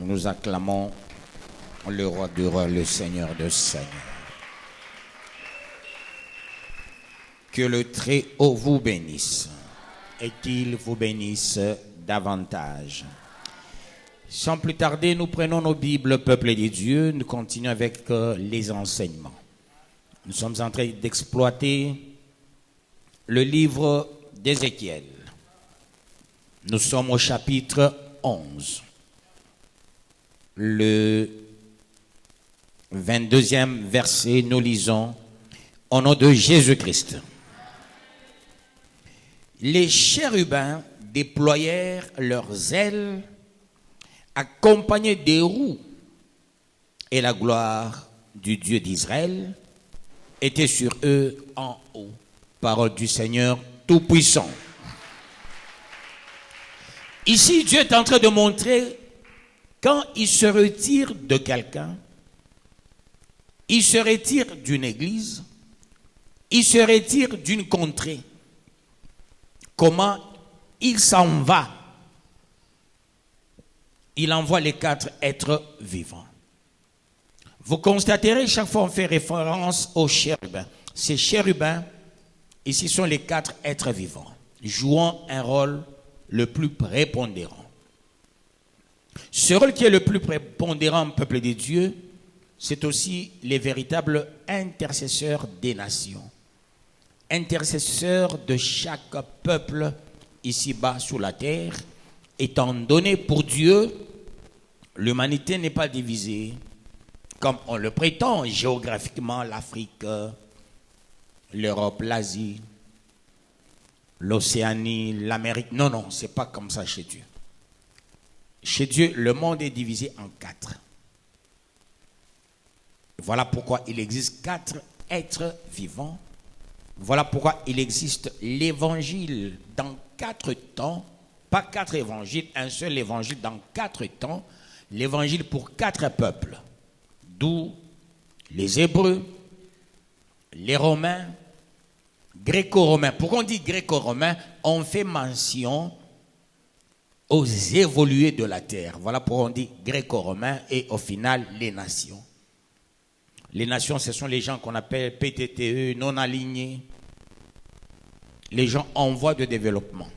Nous acclamons le roi du roi, le Seigneur de Seigneurs. Que le Très-Haut vous bénisse et qu'il vous bénisse davantage. Sans plus tarder, nous prenons nos Bibles, peuple de Dieu, nous continuons avec les enseignements. Nous sommes en train d'exploiter le livre d'Ézéchiel. Nous sommes au chapitre 11. Le 22e verset, nous lisons « Au nom de Jésus-Christ ». Les chérubins déployèrent leurs ailes accompagnés des roues, et la gloire du Dieu d'Israël était sur eux en haut. Parole du Seigneur Tout-Puissant. Ici, Dieu est en train de montrer quand il se retire de quelqu'un, il se retire d'une église, il se retire d'une contrée. Comment il s'en va? Il envoie les 4 êtres vivants. Vous constaterez, chaque fois on fait référence aux chérubins. Ces chérubins, ici sont les 4 êtres vivants, jouant un rôle le plus prépondérant. Ce rôle qui est le plus prépondérant, peuple de Dieu, c'est aussi les véritables intercesseurs des nations. Intercesseurs de chaque peuple ici-bas sur la terre, étant donné pour Dieu, l'humanité n'est pas divisée, comme on le prétend géographiquement, l'Afrique, l'Europe, l'Asie, l'Océanie, l'Amérique. Non, non, c'est pas comme ça chez Dieu. Chez Dieu, le monde est divisé en 4. Voilà pourquoi il existe 4 êtres vivants. Voilà pourquoi il existe l'évangile dans 4 temps. Pas 4 évangiles, un seul évangile dans 4 temps. L'évangile pour 4 peuples. D'où les Hébreux, les Romains, Gréco-Romains. Pourquoi on dit Gréco-Romains? On fait mention aux évolués de la terre. Voilà pourquoi on dit Gréco-Romains et au final les nations. Les nations, ce sont les gens qu'on appelle PTTE, non alignés. Les gens en voie de développement.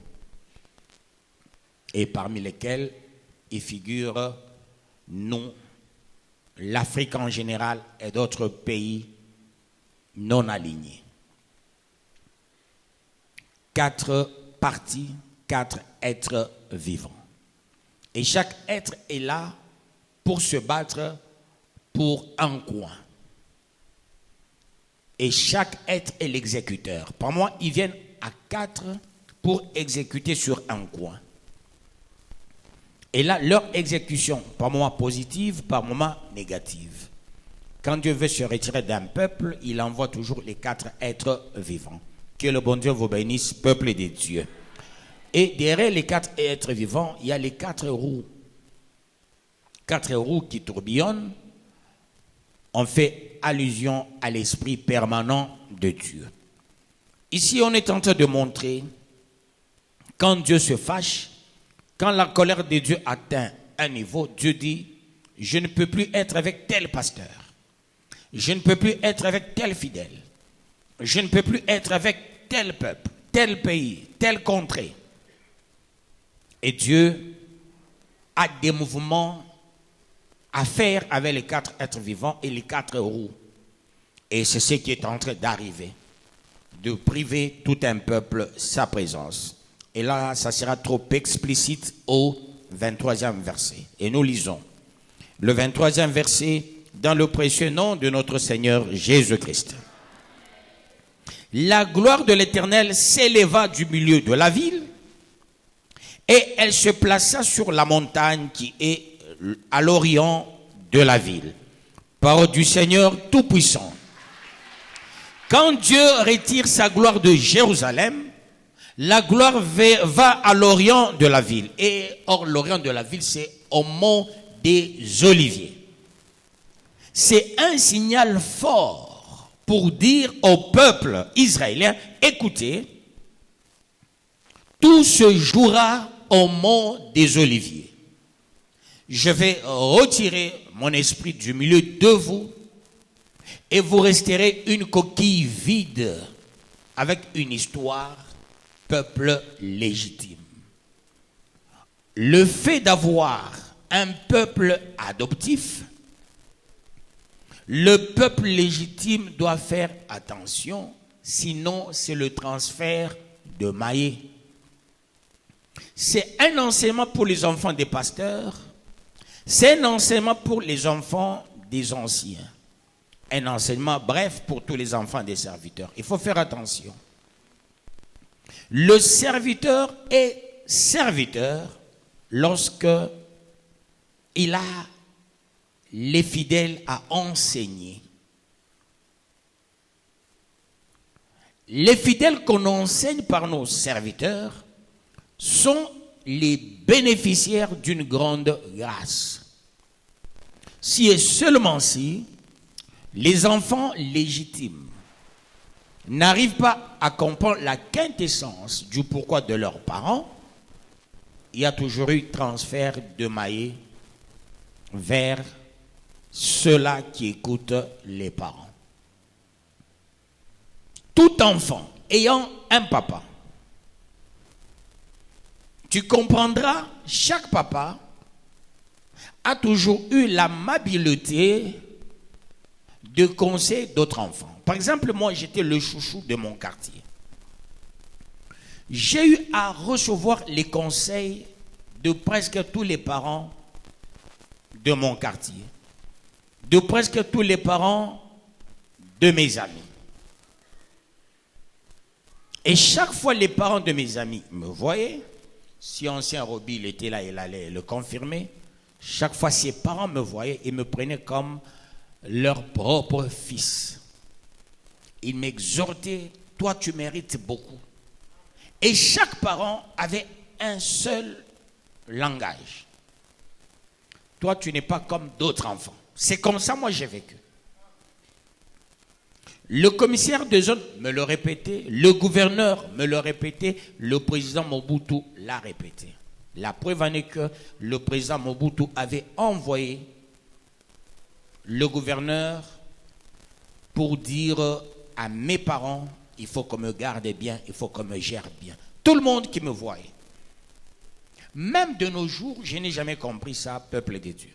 Et parmi lesquels il figure nous, l'Afrique en général et d'autres pays non alignés. 4 parties, 4 êtres vivants. Et chaque être est là pour se battre pour un coin. Et chaque être est l'exécuteur. Par moi, ils viennent à 4 pour exécuter sur un coin. Et là, leur exécution, par moment positive, par moment négative. Quand Dieu veut se retirer d'un peuple, il envoie toujours les 4 êtres vivants. Que le bon Dieu vous bénisse, peuple de Dieu. Et derrière les 4 êtres vivants, il y a les 4 roues. 4 roues qui tourbillonnent. On fait allusion à l'esprit permanent de Dieu. Ici, on est en train de montrer, quand Dieu se fâche, quand la colère de Dieu atteint un niveau, Dieu dit, je ne peux plus être avec tel pasteur. Je ne peux plus être avec tel fidèle. Je ne peux plus être avec tel peuple, tel pays, telle contrée. Et Dieu a des mouvements à faire avec les 4 êtres vivants et les 4 roues. Et c'est ce qui est en train d'arriver, de priver tout un peuple sa présence. Et là, ça sera trop explicite au 23e verset. Et nous lisons le 23e verset dans le précieux nom de notre Seigneur Jésus-Christ. La gloire de l'Éternel s'éleva du milieu de la ville et elle se plaça sur la montagne qui est à l'orient de la ville. Parole du Seigneur Tout-Puissant. Quand Dieu retire sa gloire de Jérusalem, la gloire va à l'orient de la ville. Et or, l'orient de la ville, c'est au mont des Oliviers. C'est un signal fort pour dire au peuple israélien, écoutez, tout se jouera au mont des Oliviers. je vais retirer mon esprit du milieu de vous et vous resterez une coquille vide avec une histoire, peuple légitime. Le fait d'avoir un peuple adoptif, le peuple légitime doit faire attention, sinon c'est le transfert de maillet. C'est un enseignement pour les enfants des pasteurs, c'est un enseignement pour les enfants des anciens. Un enseignement bref pour tous les enfants des serviteurs. Il faut faire attention. Le serviteur est serviteur lorsque il a les fidèles à enseigner. Les fidèles qu'on enseigne par nos serviteurs sont les bénéficiaires d'une grande grâce. Si et seulement si les enfants légitimes n'arrivent pas à comprendre la quintessence du pourquoi de leurs parents, il y a toujours eu transfert de maillet vers ceux-là qui écoutent les parents. Tout enfant ayant un papa, tu comprendras, chaque papa a toujours eu l'amabilité de conseiller d'autres enfants. Par exemple, moi, j'étais le chouchou de mon quartier. J'ai eu à recevoir les conseils de presque tous les parents de mon quartier, de presque tous les parents de mes amis. Et chaque fois, les parents de mes amis me voyaient. Si ancien Roby il était là, il allait le confirmer. Chaque fois, ses parents me voyaient et me prenaient comme leur propre fils. Ils m'exhortaient, toi tu mérites beaucoup. Et chaque parent avait un seul langage. Toi tu n'es pas comme d'autres enfants. C'est comme ça moi j'ai vécu. Le commissaire de zone me le répétait, le gouverneur me le répétait, le président Mobutu l'a répété. La preuve en est que le président Mobutu avait envoyé le gouverneur pour dire à mes parents, il faut qu'on me garde bien, il faut qu'on me gère bien. Tout le monde qui me voyait. Même de nos jours, je n'ai jamais compris ça, peuple de Dieu.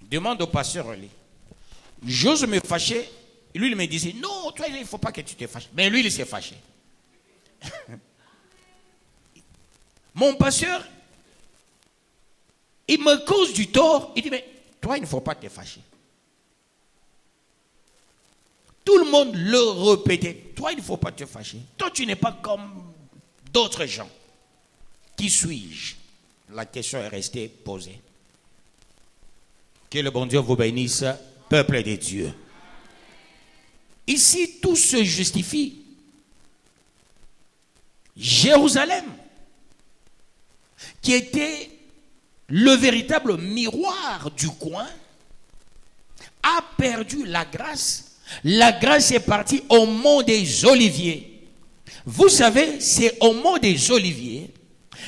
Demande au pasteur Oli. J'ose me fâcher. Lui, il me disait, non, toi, il ne faut pas que tu te fâches. Mais lui, il s'est fâché. Mon pasteur, il me cause du tort. Il dit, mais toi, il ne faut pas te fâcher. Tout le monde le répétait. Toi, il ne faut pas te fâcher. Toi, tu n'es pas comme d'autres gens. Qui suis-je? La question est restée posée. Que le bon Dieu vous bénisse, peuple de Dieu. Ici, tout se justifie. Jérusalem, qui était le véritable miroir du coin, a perdu la grâce. La grâce est partie au mont des Oliviers. Vous savez, c'est au mont des Oliviers,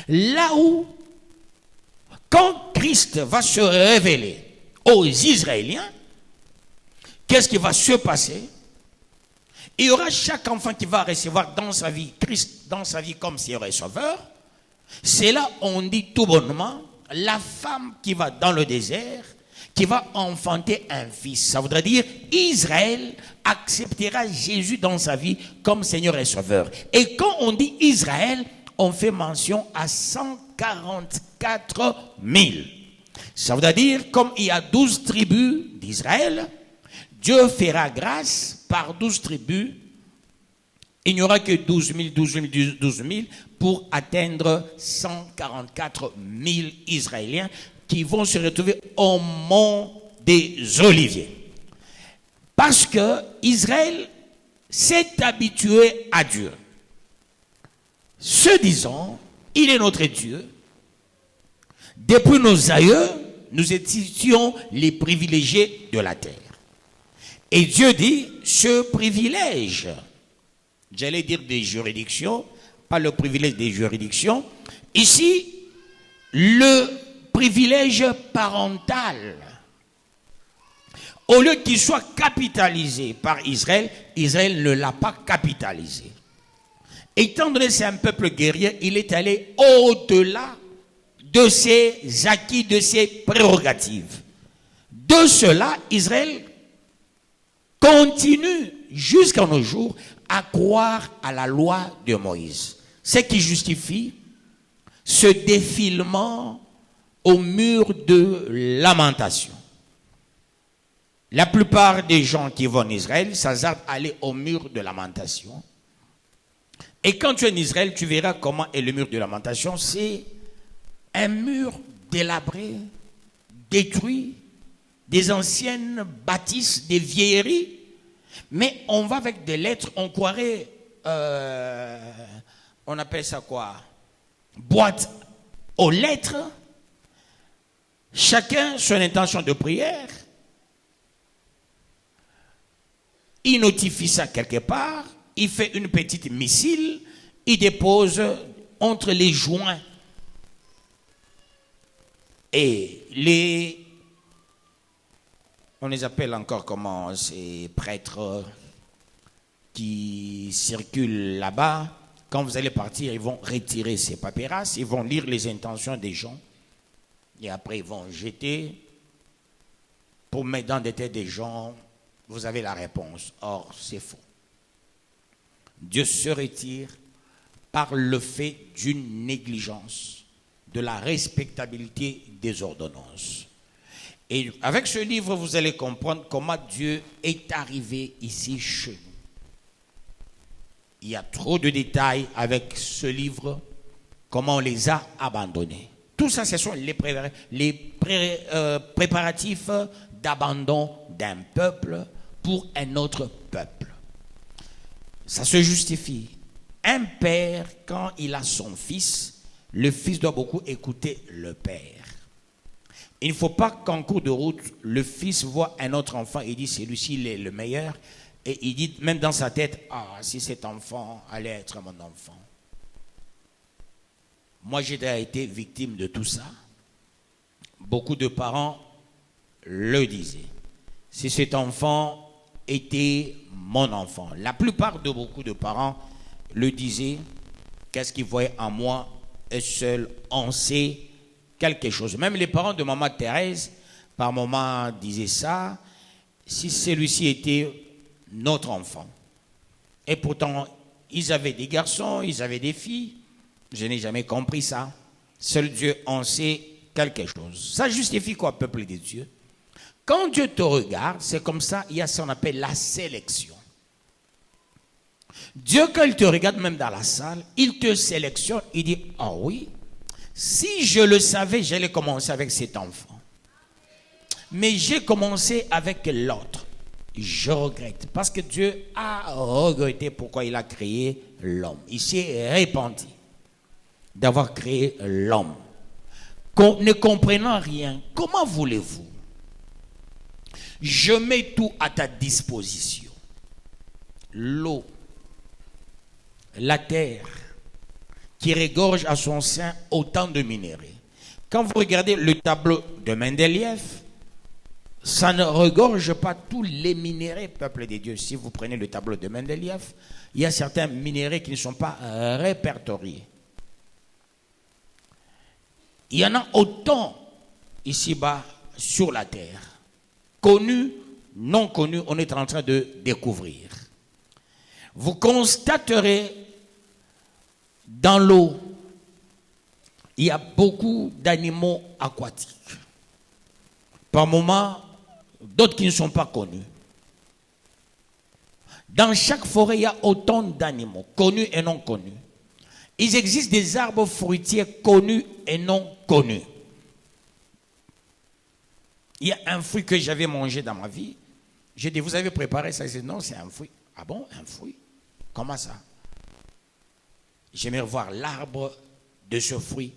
là où, quand Christ va se révéler aux Israéliens, qu'est-ce qui va se passer? Il y aura chaque enfant qui va recevoir dans sa vie Christ, dans sa vie comme Seigneur et Sauveur. C'est là on dit tout bonnement, la femme qui va dans le désert, qui va enfanter un fils. Ça voudrait dire Israël acceptera Jésus dans sa vie comme Seigneur et Sauveur. Et quand on dit Israël, on fait mention à 144 000. Ça veut dire, comme il y a 12 tribus d'Israël, Dieu fera grâce par 12 tribus. Il n'y aura que 12 000 pour atteindre 144 000 Israéliens qui vont se retrouver au mont des Oliviers. Parce que Israël s'est habitué à Dieu. Se disant, il est notre Dieu. Depuis nos aïeux, nous étions les privilégiés de la terre. Et Dieu dit, ce privilège, j'allais dire des juridictions, pas le privilège des juridictions, ici, le privilège parental, au lieu qu'il soit capitalisé par Israël, Israël ne l'a pas capitalisé. Étant donné que c'est un peuple guerrier, il est allé au-delà de ses acquis, de ses prérogatives. De cela, Israël continue jusqu'à nos jours à croire à la loi de Moïse. Ce qui justifie ce défilement au mur de lamentation. La plupart des gens qui vont en Israël s'hasardent à aller au mur de lamentation. Et quand tu es en Israël, tu verras comment est le mur de lamentation. C'est un mur délabré, détruit, des anciennes bâtisses, des vieilleries. Mais on va avec des lettres, on croirait, on appelle ça quoi? Boîte aux lettres. Chacun son intention de prière. Il notifie ça quelque part. Il fait une petite missile. Il dépose entre les joints. Et on les appelle encore comment, ces prêtres qui circulent là-bas. Quand vous allez partir, ils vont retirer ces papyrus, ils vont lire les intentions des gens. Et après, ils vont jeter pour mettre dans des têtes des gens, vous avez la réponse. Or, c'est faux. Dieu se retire par le fait d'une négligence, de la respectabilité des ordonnances. Et avec ce livre, vous allez comprendre comment Dieu est arrivé ici chez nous. Il y a trop de détails avec ce livre, comment on les a abandonnés. Tout ça, ce sont les préparatifs d'abandon d'un peuple pour un autre peuple. Ça se justifie. Un père, quand il a son fils, le fils doit beaucoup écouter le père. Il ne faut pas qu'en cours de route, le fils voit un autre enfant et dit, celui-ci, il est le meilleur. Et il dit, même dans sa tête, ah, si cet enfant allait être mon enfant. Moi, j'ai déjà été victime de tout ça. Beaucoup de parents le disaient. Si cet enfant était mon enfant. La plupart de beaucoup de parents le disaient. Qu'est-ce qu'ils voyaient en moi? Et seul on sait quelque chose. Même les parents de maman Thérèse, par moments, disaient ça. Si celui-ci était notre enfant. Et pourtant, ils avaient des garçons, ils avaient des filles. Je n'ai jamais compris ça. Seul Dieu en sait quelque chose. Ça justifie quoi, peuple de Dieu? Quand Dieu te regarde, c'est comme ça, il y a ce qu'on appelle la sélection. Dieu, quand il te regarde même dans la salle, il te sélectionne, il dit, ah oui, si je le savais, j'allais commencer avec cet enfant. Mais j'ai commencé avec l'autre. Je regrette, parce que Dieu a regretté pourquoi il a créé l'homme. Il s'est repenti d'avoir créé l'homme. Ne comprenant rien, comment voulez-vous? Je mets tout à ta disposition. L'eau, la terre, qui regorge à son sein autant de minéraux. Quand vous regardez le tableau de Mendeleïev, ça ne regorge pas tous les minéraux, peuple de Dieu. Si vous prenez le tableau de Mendeleïev, il y a certains minéraux qui ne sont pas répertoriés. Il y en a autant ici-bas sur la terre. Connus, non connus, on est en train de découvrir. Vous constaterez dans l'eau, il y a beaucoup d'animaux aquatiques. Par moments, d'autres qui ne sont pas connus. Dans chaque forêt, il y a autant d'animaux, connus et non connus. Il existe des arbres fruitiers connus et non connus. Il y a un fruit que j'avais mangé dans ma vie. J'ai dit, vous avez préparé ça? Il dit, non, c'est un fruit. Ah bon, un fruit? Comment ça? J'aimerais voir l'arbre de ce fruit.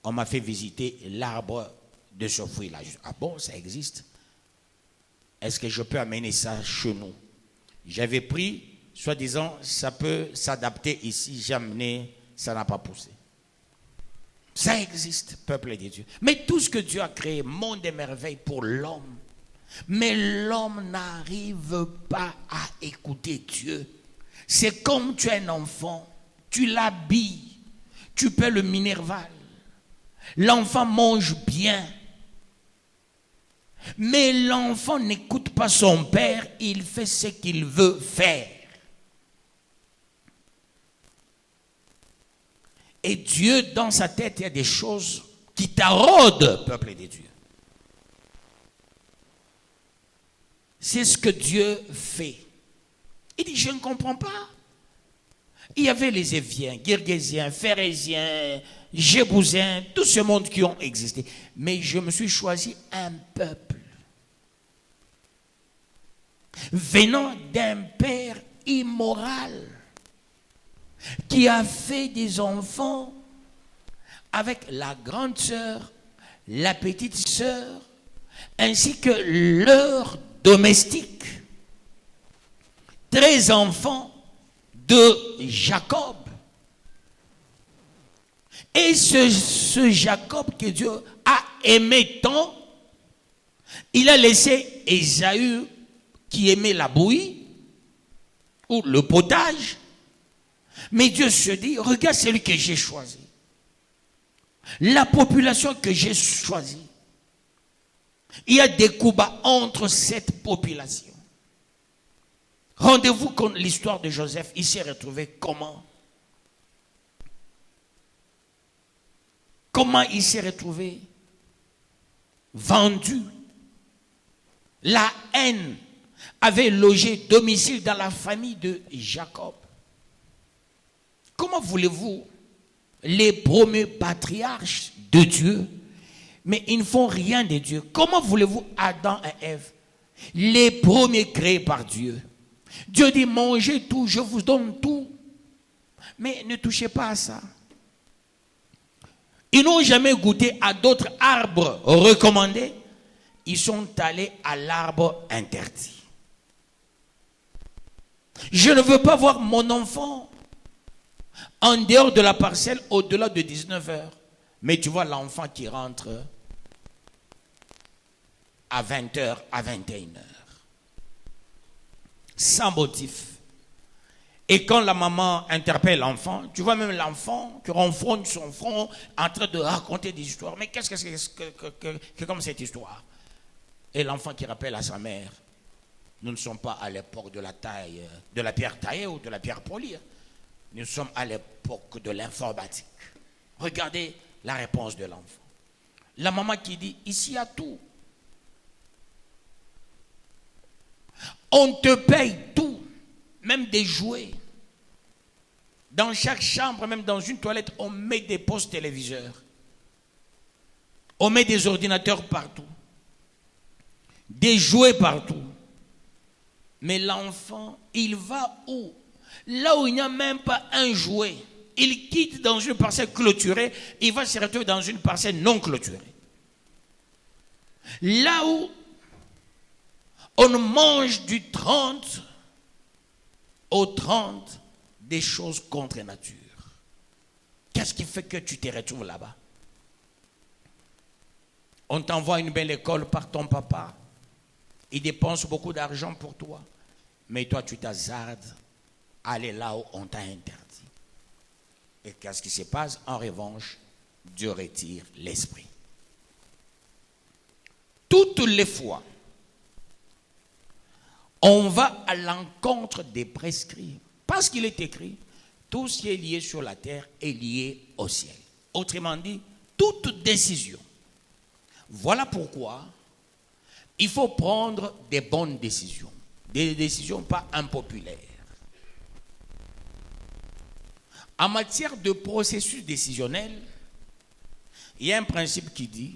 On m'a fait visiter l'arbre de ce fruit-là. Ah bon, ça existe? Est-ce que je peux amener ça chez nous? J'avais pris, soi-disant, ça peut s'adapter ici. J'ai amené, ça n'a pas poussé. Ça existe, peuple de Dieu. Mais tout ce que Dieu a créé, monde et merveille pour l'homme. Mais l'homme n'arrive pas à écouter Dieu. C'est comme tu es un enfant, tu l'habilles, tu paies le minerval. L'enfant mange bien. Mais l'enfant n'écoute pas son père, il fait ce qu'il veut faire. Et Dieu, dans sa tête, il y a des choses qui taraudent, peuple de Dieu. C'est ce que Dieu fait. Il dit, je ne comprends pas. Il y avait les Éviens, Girgésiens, Phérésiens, Jébousiens, tout ce monde qui ont existé. Mais je me suis choisi un peuple venant d'un père immoral qui a fait des enfants avec la grande sœur, la petite sœur, ainsi que leur domestique. 13 enfants de Jacob. Et ce Jacob que Dieu a aimé tant, il a laissé Ésaü qui aimait la bouillie ou le potage. Mais Dieu se dit, regarde celui que j'ai choisi. La population que j'ai choisie. Il y a des combats entre cette population. Rendez-vous compte l'histoire de Joseph. Il s'est retrouvé comment? Comment il s'est retrouvé? Vendu. La haine avait logé domicile dans la famille de Jacob. Comment voulez-vous les premiers patriarches de Dieu, mais ils ne font rien de Dieu? Comment voulez-vous Adam et Ève, les premiers créés par Dieu? Dieu dit, mangez tout, je vous donne tout, mais ne touchez pas à ça. Ils n'ont jamais goûté à d'autres arbres recommandés. Ils sont allés à l'arbre interdit. Je ne veux pas voir mon enfant en dehors de la parcelle au-delà de 19 heures. Mais tu vois l'enfant qui rentre à 20 heures, à 21 heures. Sans motif. Et quand la maman interpelle l'enfant, tu vois même l'enfant qui renfronte son front en train de raconter des histoires. Mais qu'est-ce que c'est comme cette histoire? Et l'enfant qui rappelle à sa mère, nous ne sommes pas à l'époque de la pierre taillée ou de la pierre polie. Nous sommes à l'époque de l'informatique. Regardez la réponse de l'enfant. La maman qui dit, ici il y a tout. On te paye tout, même des jouets. Dans chaque chambre, même dans une toilette, on met des postes téléviseurs. On met des ordinateurs partout. Des jouets partout. Mais l'enfant, il va où? Là où il n'y a même pas un jouet. Il quitte dans une parcelle clôturée, il va se retrouver dans une parcelle non clôturée. Là où on mange du 30 au 30 des choses contre nature. Qu'est-ce qui fait que tu te retrouves là-bas? On t'envoie à une belle école par ton papa. Il dépense beaucoup d'argent pour toi. Mais toi, tu t'hasardes à aller là où on t'a interdit. Et qu'est-ce qui se passe? En revanche, Dieu retire l'esprit. Toutes les fois, on va à l'encontre des prescrits. Parce qu'il est écrit, tout ce qui est lié sur la terre est lié au ciel. Autrement dit, toute décision. Voilà pourquoi il faut prendre des bonnes décisions. Des décisions pas impopulaires. En matière de processus décisionnel, il y a un principe qui dit,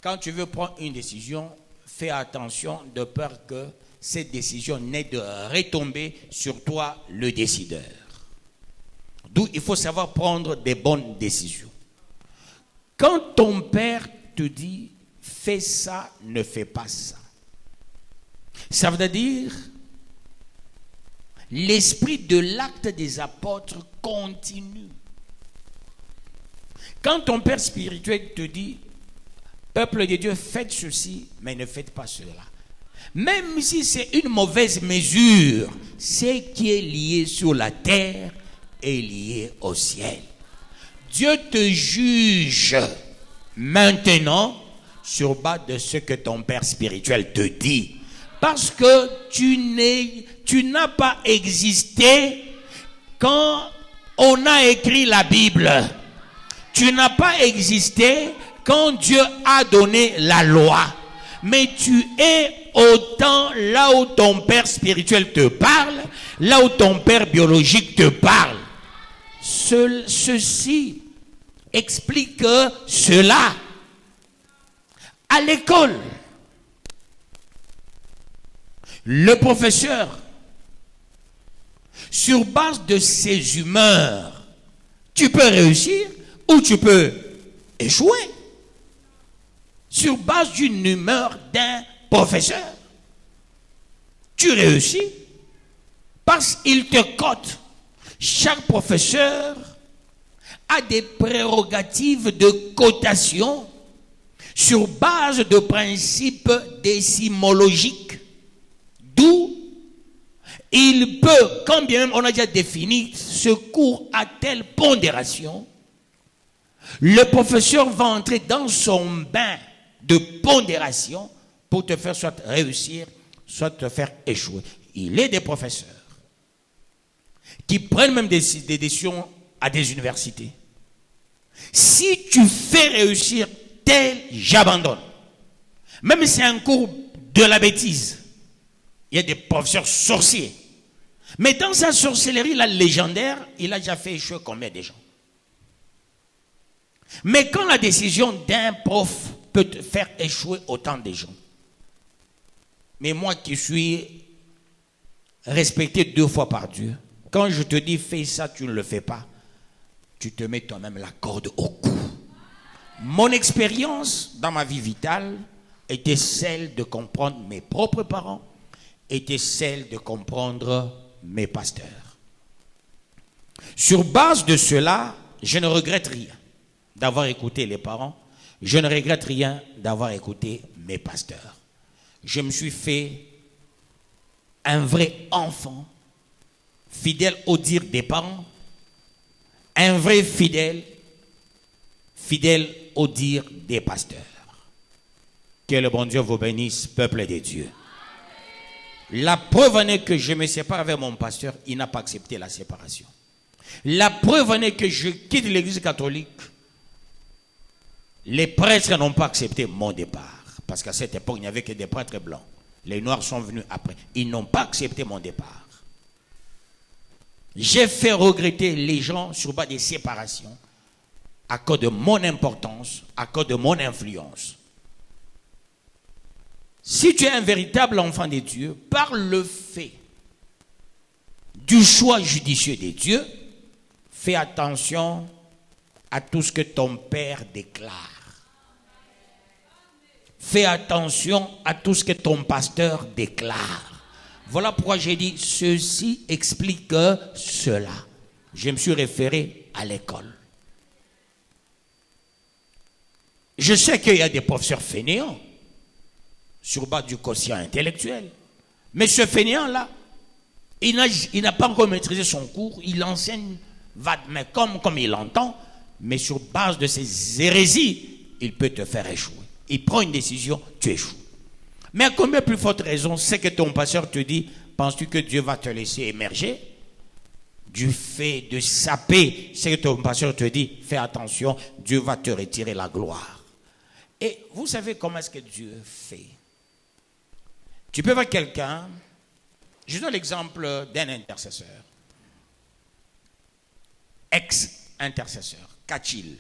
quand tu veux prendre une décision, fais attention de peur que cette décision n'ait de retomber sur toi, le décideur. D'où il faut savoir prendre des bonnes décisions. Quand ton père te dit, fais ça, ne fais pas ça. Ça veut dire, l'esprit de l'acte des apôtres continue. Quand ton père spirituel te dit, peuple de Dieu, faites ceci, mais ne faites pas cela. Même si c'est une mauvaise mesure, ce qui est lié sur la terre est lié au ciel. Dieu te juge maintenant sur base de ce que ton père spirituel te dit. Parce que tu n'as pas existé quand on a écrit la Bible. Tu n'as pas existé quand Dieu a donné la loi. Mais tu es au temps là où ton père spirituel te parle, là où ton père biologique te parle. Ceci explique cela. À l'école, le professeur, sur base de ses humeurs, tu peux réussir ou tu peux échouer. Sur base d'une humeur d'un professeur, tu réussis parce qu'il te cote. Chaque professeur a des prérogatives de cotation sur base de principes décimologiques. D'où il peut, quand bien même on a déjà défini ce cours à telle pondération, le professeur va entrer dans son bain de pondération pour te faire soit réussir, soit te faire échouer. Il est des professeurs qui prennent même des décisions à des universités. Si tu fais réussir tel, j'abandonne. Même si c'est un cours de la bêtise, il y a des professeurs sorciers. Mais dans sa sorcellerie, la légendaire, il a déjà fait échouer combien de gens? Mais quand la décision d'un prof peut te faire échouer autant de gens, mais moi qui suis respecté 2 fois par Dieu, quand je te dis fais ça, tu ne le fais pas, tu te mets toi-même la corde au cou. Mon expérience dans ma vie vitale était celle de comprendre mes propres parents, était celle de comprendre mes pasteurs. Sur base de cela, je ne regrette rien d'avoir écouté les parents, je ne regrette rien d'avoir écouté mes pasteurs. Je me suis fait un vrai enfant, fidèle au dire des parents, un vrai fidèle au dire des pasteurs. Que le bon Dieu vous bénisse, peuple de Dieu. La preuve en est que je me sépare avec mon pasteur, il n'a pas accepté la séparation. La preuve en est que je quitte l'église catholique, les prêtres n'ont pas accepté mon départ. Parce qu'à cette époque, il n'y avait que des prêtres blancs. Les noirs sont venus après. Ils n'ont pas accepté mon départ. J'ai fait regretter les gens sur base des séparations à cause de mon importance, à cause de mon influence. Si tu es un véritable enfant de Dieu, par le fait du choix judicieux de Dieu, fais attention à tout ce que ton père déclare. Fais attention à tout ce que ton pasteur déclare. Voilà pourquoi j'ai dit, ceci explique cela. Je me suis référé à l'école. Je sais qu'il y a des professeurs fainéants sur base du quotient intellectuel. Mais ce fainéant-là, il n'a pas encore maîtrisé son cours, il enseigne mais comme il entend, mais sur base de ses hérésies, il peut te faire échouer. Il prend une décision, tu échoues. Mais à combien plus forte raison, c'est que ton pasteur te dit, penses-tu que Dieu va te laisser émerger? Du fait de saper, c'est que ton pasteur te dit, fais attention, Dieu va te retirer la gloire. Et vous savez comment est-ce que Dieu fait? Tu peux voir quelqu'un, je donne l'exemple d'un intercesseur, ex-intercesseur, Kachil.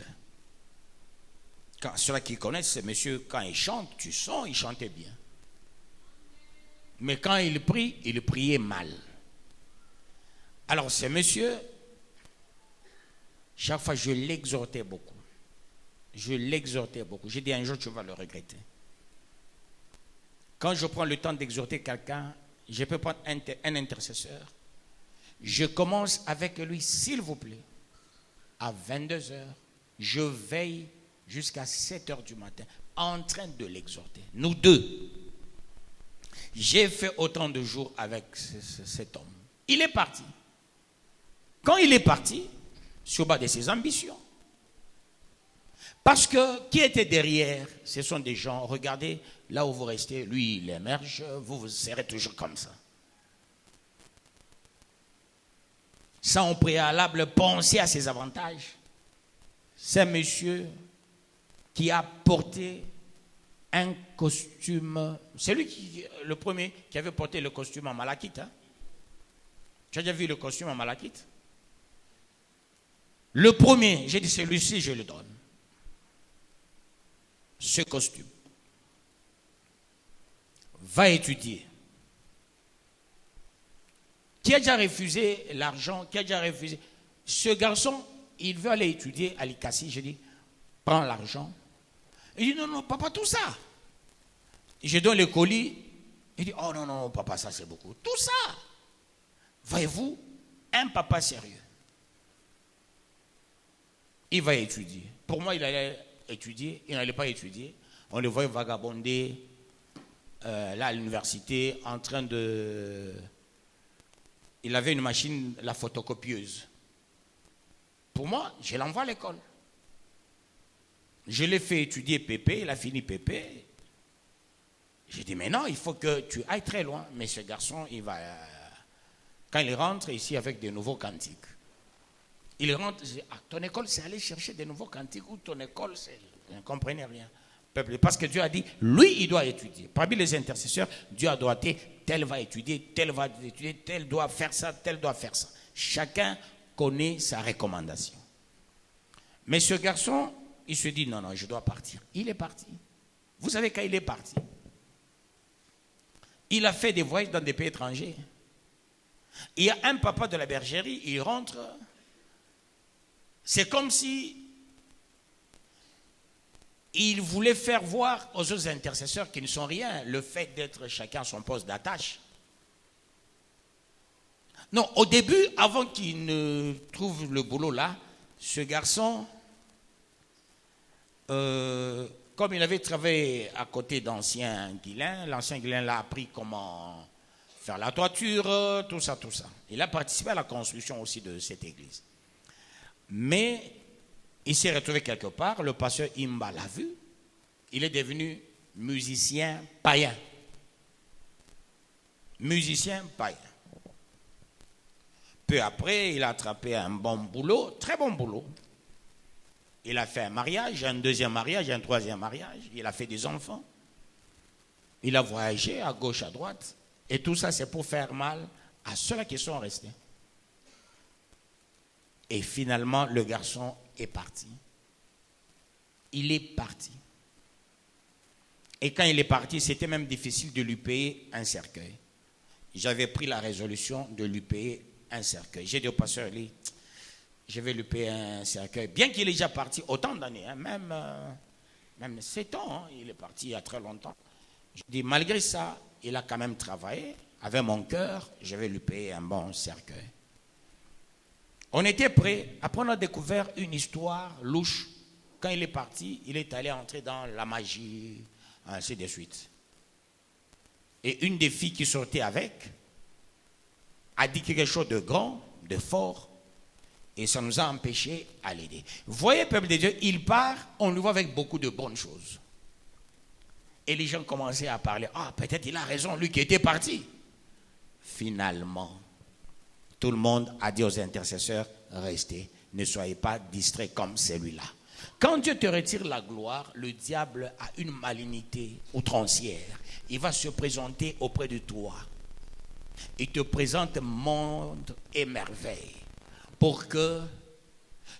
Ceux qui connaissent ce monsieur, quand il chante, tu sens, il chantait bien. Mais quand il prie, il priait mal. Alors ce monsieur, chaque fois je l'exhortais beaucoup. J'ai dit un jour tu vas le regretter. Quand je prends le temps d'exhorter quelqu'un, je peux prendre un intercesseur. Je commence avec lui, s'il vous plaît, à 22h, Je veille jusqu'à 7 heures du matin en train de l'exhorter. Nous deux. J'ai fait autant de jours avec cet homme. Il est parti. Quand il est parti, sur bas de ses ambitions. Parce que qui était derrière? Ce sont des gens, regardez, là où vous restez, lui il émerge, vous serez toujours comme ça. Sans au préalable penser à ses avantages. C'est monsieur qui a porté un costume, c'est lui le premier qui avait porté le costume en malachite. Hein? Tu as déjà vu le costume en malachite? Le premier, j'ai dit celui-ci, je le donne. Ce costume. Va étudier. Qui a déjà refusé l'argent? Qui a déjà refusé? Ce garçon, il veut aller étudier à l'ICASI. Je dis, prends l'argent. Il dit, non, non, papa, tout ça. Je donne le colis. Il dit, oh non, non, papa, ça c'est beaucoup. Tout ça. Voyez-vous, un papa sérieux. Il va étudier. Pour moi, il allait étudier. Il n'allait pas étudier. On le voyait vagabonder là à l'université en train de... Il avait une machine, la photocopieuse. Pour moi, je l'envoie à l'école. Je l'ai fait étudier PP, il a fini PP. J'ai dit, mais non, il faut que tu ailles très loin. Mais ce garçon, il va... quand il rentre ici avec de nouveaux cantiques, il rentre, ah, ton école, c'est aller chercher de nouveaux cantiques ou ton école, c'est... Je ne comprenais rien. Parce que Dieu a dit, lui, il doit étudier. Parmi les intercesseurs, Dieu a droité, tel va étudier, tel doit faire ça, tel doit faire ça. Chacun connaît sa recommandation. Mais ce garçon, il se dit, non, non, je dois partir. Il est parti. Vous savez quand il est parti? Il a fait des voyages dans des pays étrangers. Il y a un papa de la bergerie, il rentre. C'est comme si il voulait faire voir aux autres intercesseurs qui ne sont rien, le fait d'être chacun à son poste d'attache. Non, au début, avant qu'il ne trouve le boulot là, ce garçon, comme il avait travaillé à côté d'anciens Guilains, l'ancien Guilain l'a appris comment faire la toiture, tout ça, tout ça. Il a participé à la construction aussi de cette église. Mais il s'est retrouvé quelque part, le pasteur Imba l'a vu, il est devenu musicien païen. Musicien païen. Peu après, il a attrapé un bon boulot, très bon boulot. Il a fait un mariage, un deuxième mariage, un troisième mariage. Il a fait des enfants. Il a voyagé à gauche, à droite. Et tout ça, c'est pour faire mal à ceux-là qui sont restés. Et finalement, le garçon est parti. Il est parti. Et quand il est parti, c'était même difficile de lui payer un cercueil. J'avais pris la résolution de lui payer un cercueil. J'ai dit au pasteur, je vais lui payer un cercueil. Bien qu'il est déjà parti autant d'années, hein, même 7 ans, hein, il est parti il y a très longtemps. Je dis, malgré ça, il a quand même travaillé. Avec mon cœur, je vais lui payer un bon cercueil. On était prêts. Après, on a découvert une histoire louche. Quand il est parti, il est allé entrer dans la magie, ainsi de suite. Et une des filles qui sortait avec a dit quelque chose de grand, de fort, et ça nous a empêchés à l'aider. Vous voyez, peuple de Dieu, il part, on le voit avec beaucoup de bonnes choses. Et les gens commençaient à parler, ah, peut-être il a raison, lui qui était parti. Finalement, tout le monde a dit aux intercesseurs, restez, ne soyez pas distraits comme celui-là. Quand Dieu te retire la gloire, le diable a une malignité outrancière. Il va se présenter auprès de toi. Il te présente monde et merveille pour que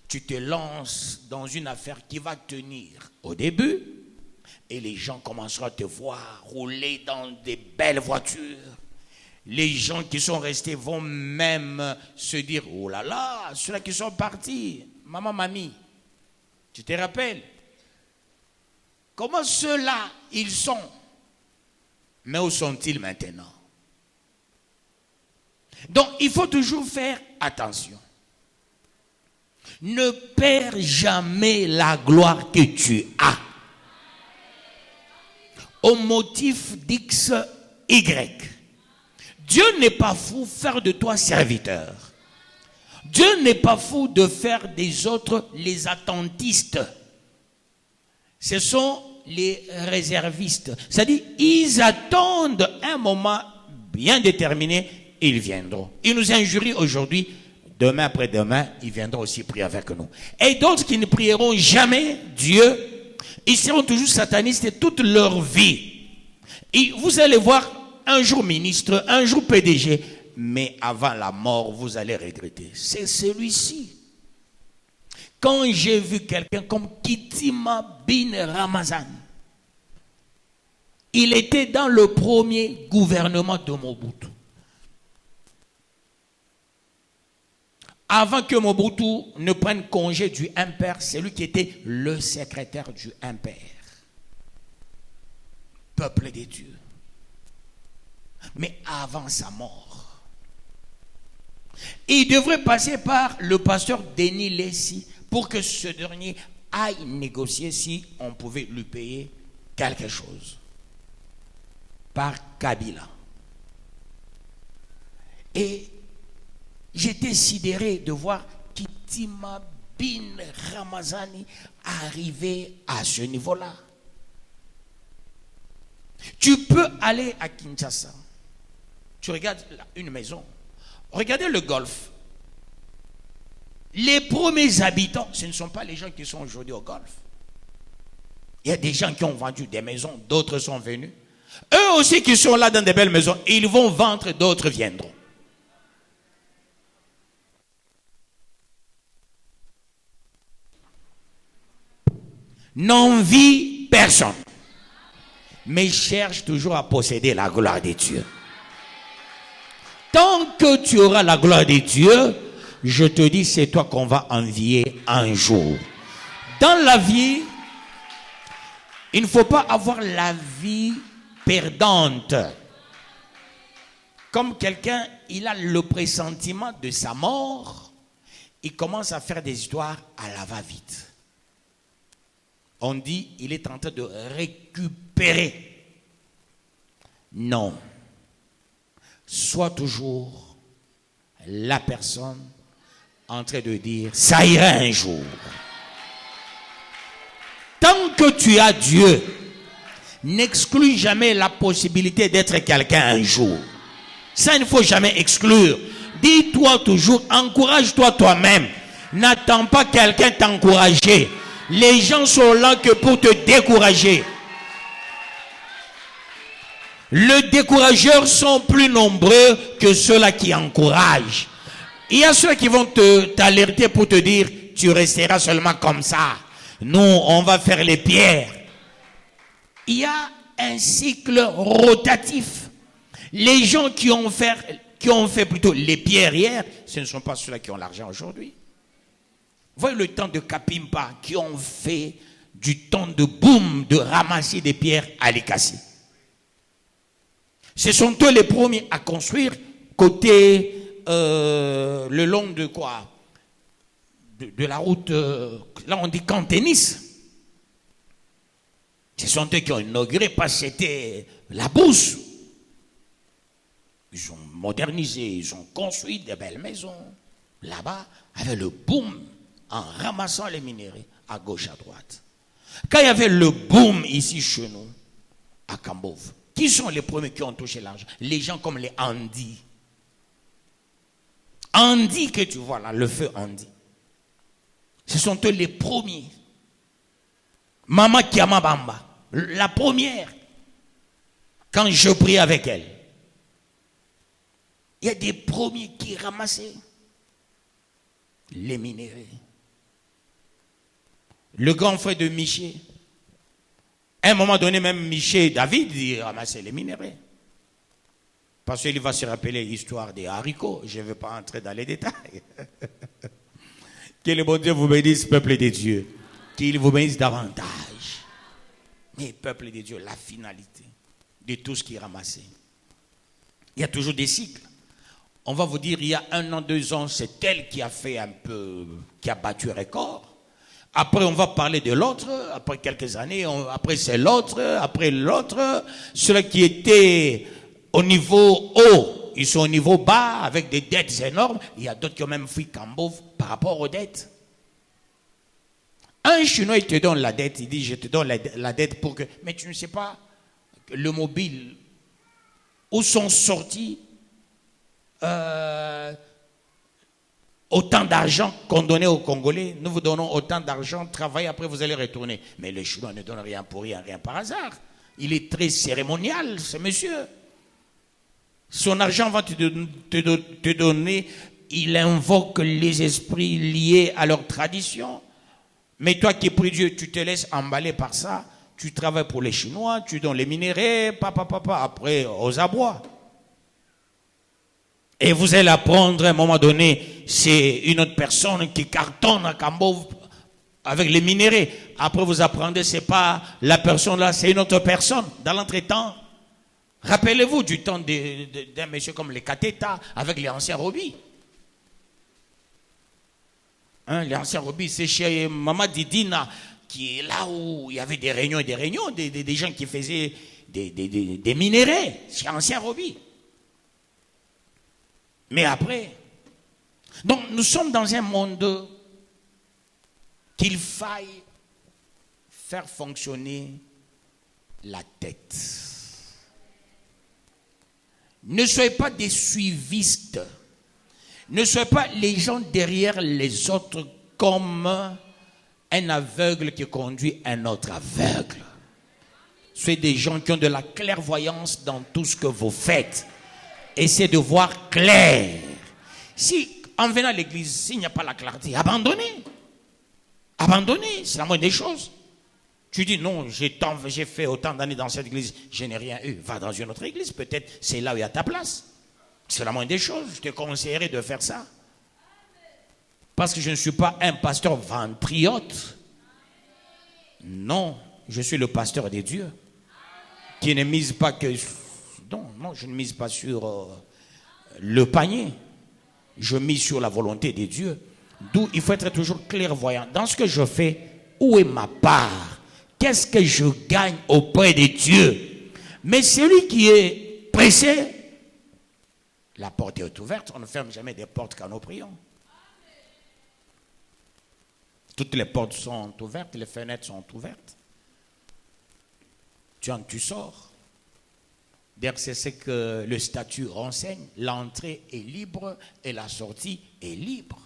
tu te lances dans une affaire qui va tenir au début et les gens commenceront à te voir rouler dans des belles voitures. Les gens qui sont restés vont même se dire, oh là là, ceux-là qui sont partis, maman, mamie, tu te rappelles? Comment ceux-là, ils sont? Mais où sont-ils maintenant? Donc, il faut toujours faire attention. Ne perds jamais la gloire que tu as. Au motif d'X, Y. Dieu n'est pas fou de faire de toi serviteur. Dieu n'est pas fou de faire des autres les attentistes. Ce sont les réservistes. C'est-à-dire, ils attendent un moment bien déterminé, ils viendront. Ils nous injurient aujourd'hui, demain après-demain, ils viendront aussi prier avec nous. Et d'autres qui ne prieront jamais Dieu, ils seront toujours satanistes toute leur vie. Et vous allez voir, un jour ministre, un jour PDG, mais avant la mort, vous allez regretter. C'est celui-ci. Quand j'ai vu quelqu'un comme Kitima bin Ramazan, il était dans le premier gouvernement de Mobutu. Avant que Mobutu ne prenne congé du impère, c'est lui qui était le secrétaire du impère. Peuple des dieux. Mais avant sa mort, il devrait passer par le pasteur Denis Lessi pour que ce dernier aille négocier si on pouvait lui payer quelque chose. Par Kabila. Et j'étais sidéré de voir Kitima bin Ramazani arriver à ce niveau-là. Tu peux aller à Kinshasa. Tu regardes une maison. Regardez le golfe. Les premiers habitants, ce ne sont pas les gens qui sont aujourd'hui au golfe. Il y a des gens qui ont vendu des maisons, d'autres sont venus. Eux aussi qui sont là dans des belles maisons, ils vont vendre, d'autres viendront. N'envie personne, mais cherche toujours à posséder la gloire de Dieu. Tant que tu auras la gloire de Dieu, je te dis, c'est toi qu'on va envier un jour. Dans la vie, il ne faut pas avoir la vie perdante. Comme quelqu'un, il a le pressentiment de sa mort, il commence à faire des histoires à la va-vite. On dit, il est en train de récupérer. Non. Sois toujours la personne en train de dire, ça ira un jour. Tant que tu as Dieu, n'exclus jamais la possibilité d'être quelqu'un un jour. Ça, il ne faut jamais exclure. Dis-toi toujours, encourage-toi toi-même. N'attends pas quelqu'un t'encourager. Les gens sont là que pour te décourager. Les décourageurs sont plus nombreux que ceux-là qui encouragent. Il y a ceux qui vont t'alerter pour te dire, tu resteras seulement comme ça. Nous, on va faire les pierres. Il y a un cycle rotatif. Les gens qui ont fait plutôt les pierres hier, ce ne sont pas ceux-là qui ont l'argent aujourd'hui. Voyez le temps de Kapimpa qui ont fait du temps de boom de ramasser des pierres à Likasi. Ce sont eux les premiers à construire côté le long de quoi de la route, là on dit Canténis. Ce sont eux qui ont inauguré parce que c'était la bourse. Ils ont modernisé, ils ont construit des belles maisons là-bas avec le boom en ramassant les minéraux à gauche à droite. Quand il y avait le boom ici chez nous à Kambov, qui sont les premiers qui ont touché l'argent? Les gens comme les Andy. Andy que tu vois là, le feu Andy. Ce sont eux les premiers. Mama Kiamabamba, la première. Quand je prie avec elle, il y a des premiers qui ramassaient les minéraux. Le grand frère de Miché, à un moment donné, même Miché David, il ramassait les minéraux. Parce qu'il va se rappeler l'histoire des haricots. Je ne vais pas entrer dans les détails. Que le bon Dieu vous bénisse, peuple de Dieu. Qu'il vous bénisse davantage. Mais peuple de Dieu, la finalité de tout ce qui est ramassé. Il y a toujours des cycles. On va vous dire, il y a 1 an, 2 ans, c'est elle qui a fait qui a battu record. Après, on va parler de l'autre. Après quelques années, après c'est l'autre. Après l'autre. Ceux qui étaient au niveau haut, ils sont au niveau bas avec des dettes énormes. Il y a d'autres qui ont même fui Cambo par rapport aux dettes. Un Chinois, il te donne la dette. Il dit, je te donne la dette pour que... Mais tu ne sais pas le mobile où sont sortis autant d'argent qu'on donnait aux Congolais. Nous vous donnons autant d'argent, travaillez, après vous allez retourner. Mais le Chinois ne donne rien pour rien, rien par hasard. Il est très cérémonial, ce monsieur. Son argent va te donner, il invoque les esprits liés à leur tradition. Mais toi qui pries Dieu, tu te laisses emballer par ça. Tu travailles pour les Chinois, tu donnes les minéraux, après aux abois. Et vous allez apprendre à un moment donné, c'est une autre personne qui cartonne à Cambo avec les minéraux. Après vous apprendrez, c'est pas la personne là, c'est une autre personne. Dans l'entretemps, rappelez-vous du temps d'un monsieur comme les Kateta avec les anciens Robi. Les anciens Robi, c'est chez Mama Didina, qui est là où il y avait des réunions, des gens qui faisaient des minéraux, chez ancien Robi. Mais après, donc nous sommes dans un monde qu'il faille faire fonctionner la tête. Ne soyez pas des suivistes. Ne soyez pas les gens derrière les autres comme un aveugle qui conduit un autre aveugle. Soyez des gens qui ont de la clairvoyance dans tout ce que vous faites. Essayez de voir clair. Si, en venant à l'église, s'il n'y a pas la clarté, abandonnez. Abandonnez, c'est la moindre des choses. Tu dis, non, j'ai fait autant d'années dans cette église, je n'ai rien eu. Va dans une autre église, peut-être c'est là où il y a ta place. C'est la moindre des choses. Je te conseillerais de faire ça. Parce que je ne suis pas un pasteur ventriote. Non, je suis le pasteur des dieux. Qui ne mise pas que... Non, je ne mise pas sur le panier. Je mise sur la volonté de Dieu. D'où il faut être toujours clairvoyant. Dans ce que je fais, où est ma part? Qu'est-ce que je gagne auprès de Dieu? Mais celui qui est pressé, la porte est ouverte. On ne ferme jamais des portes quand nous prions. Toutes les portes sont ouvertes, les fenêtres sont ouvertes. Tu sors. D'ailleurs, c'est ce que le statut renseigne. L'entrée est libre et la sortie est libre.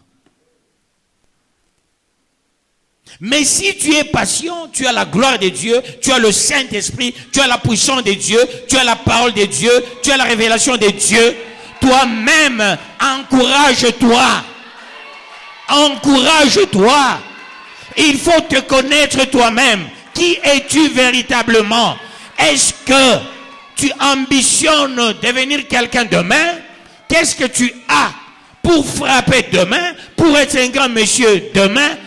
Mais si tu es patient, tu as la gloire de Dieu, tu as le Saint-Esprit, tu as la puissance de Dieu, tu as la parole de Dieu, tu as la révélation de Dieu. Toi-même, encourage-toi. Encourage-toi. Il faut te connaître toi-même. Qui es-tu véritablement? Est-ce que tu ambitionnes devenir quelqu'un demain? Qu'est-ce que tu as pour frapper demain? Pour être un grand monsieur demain?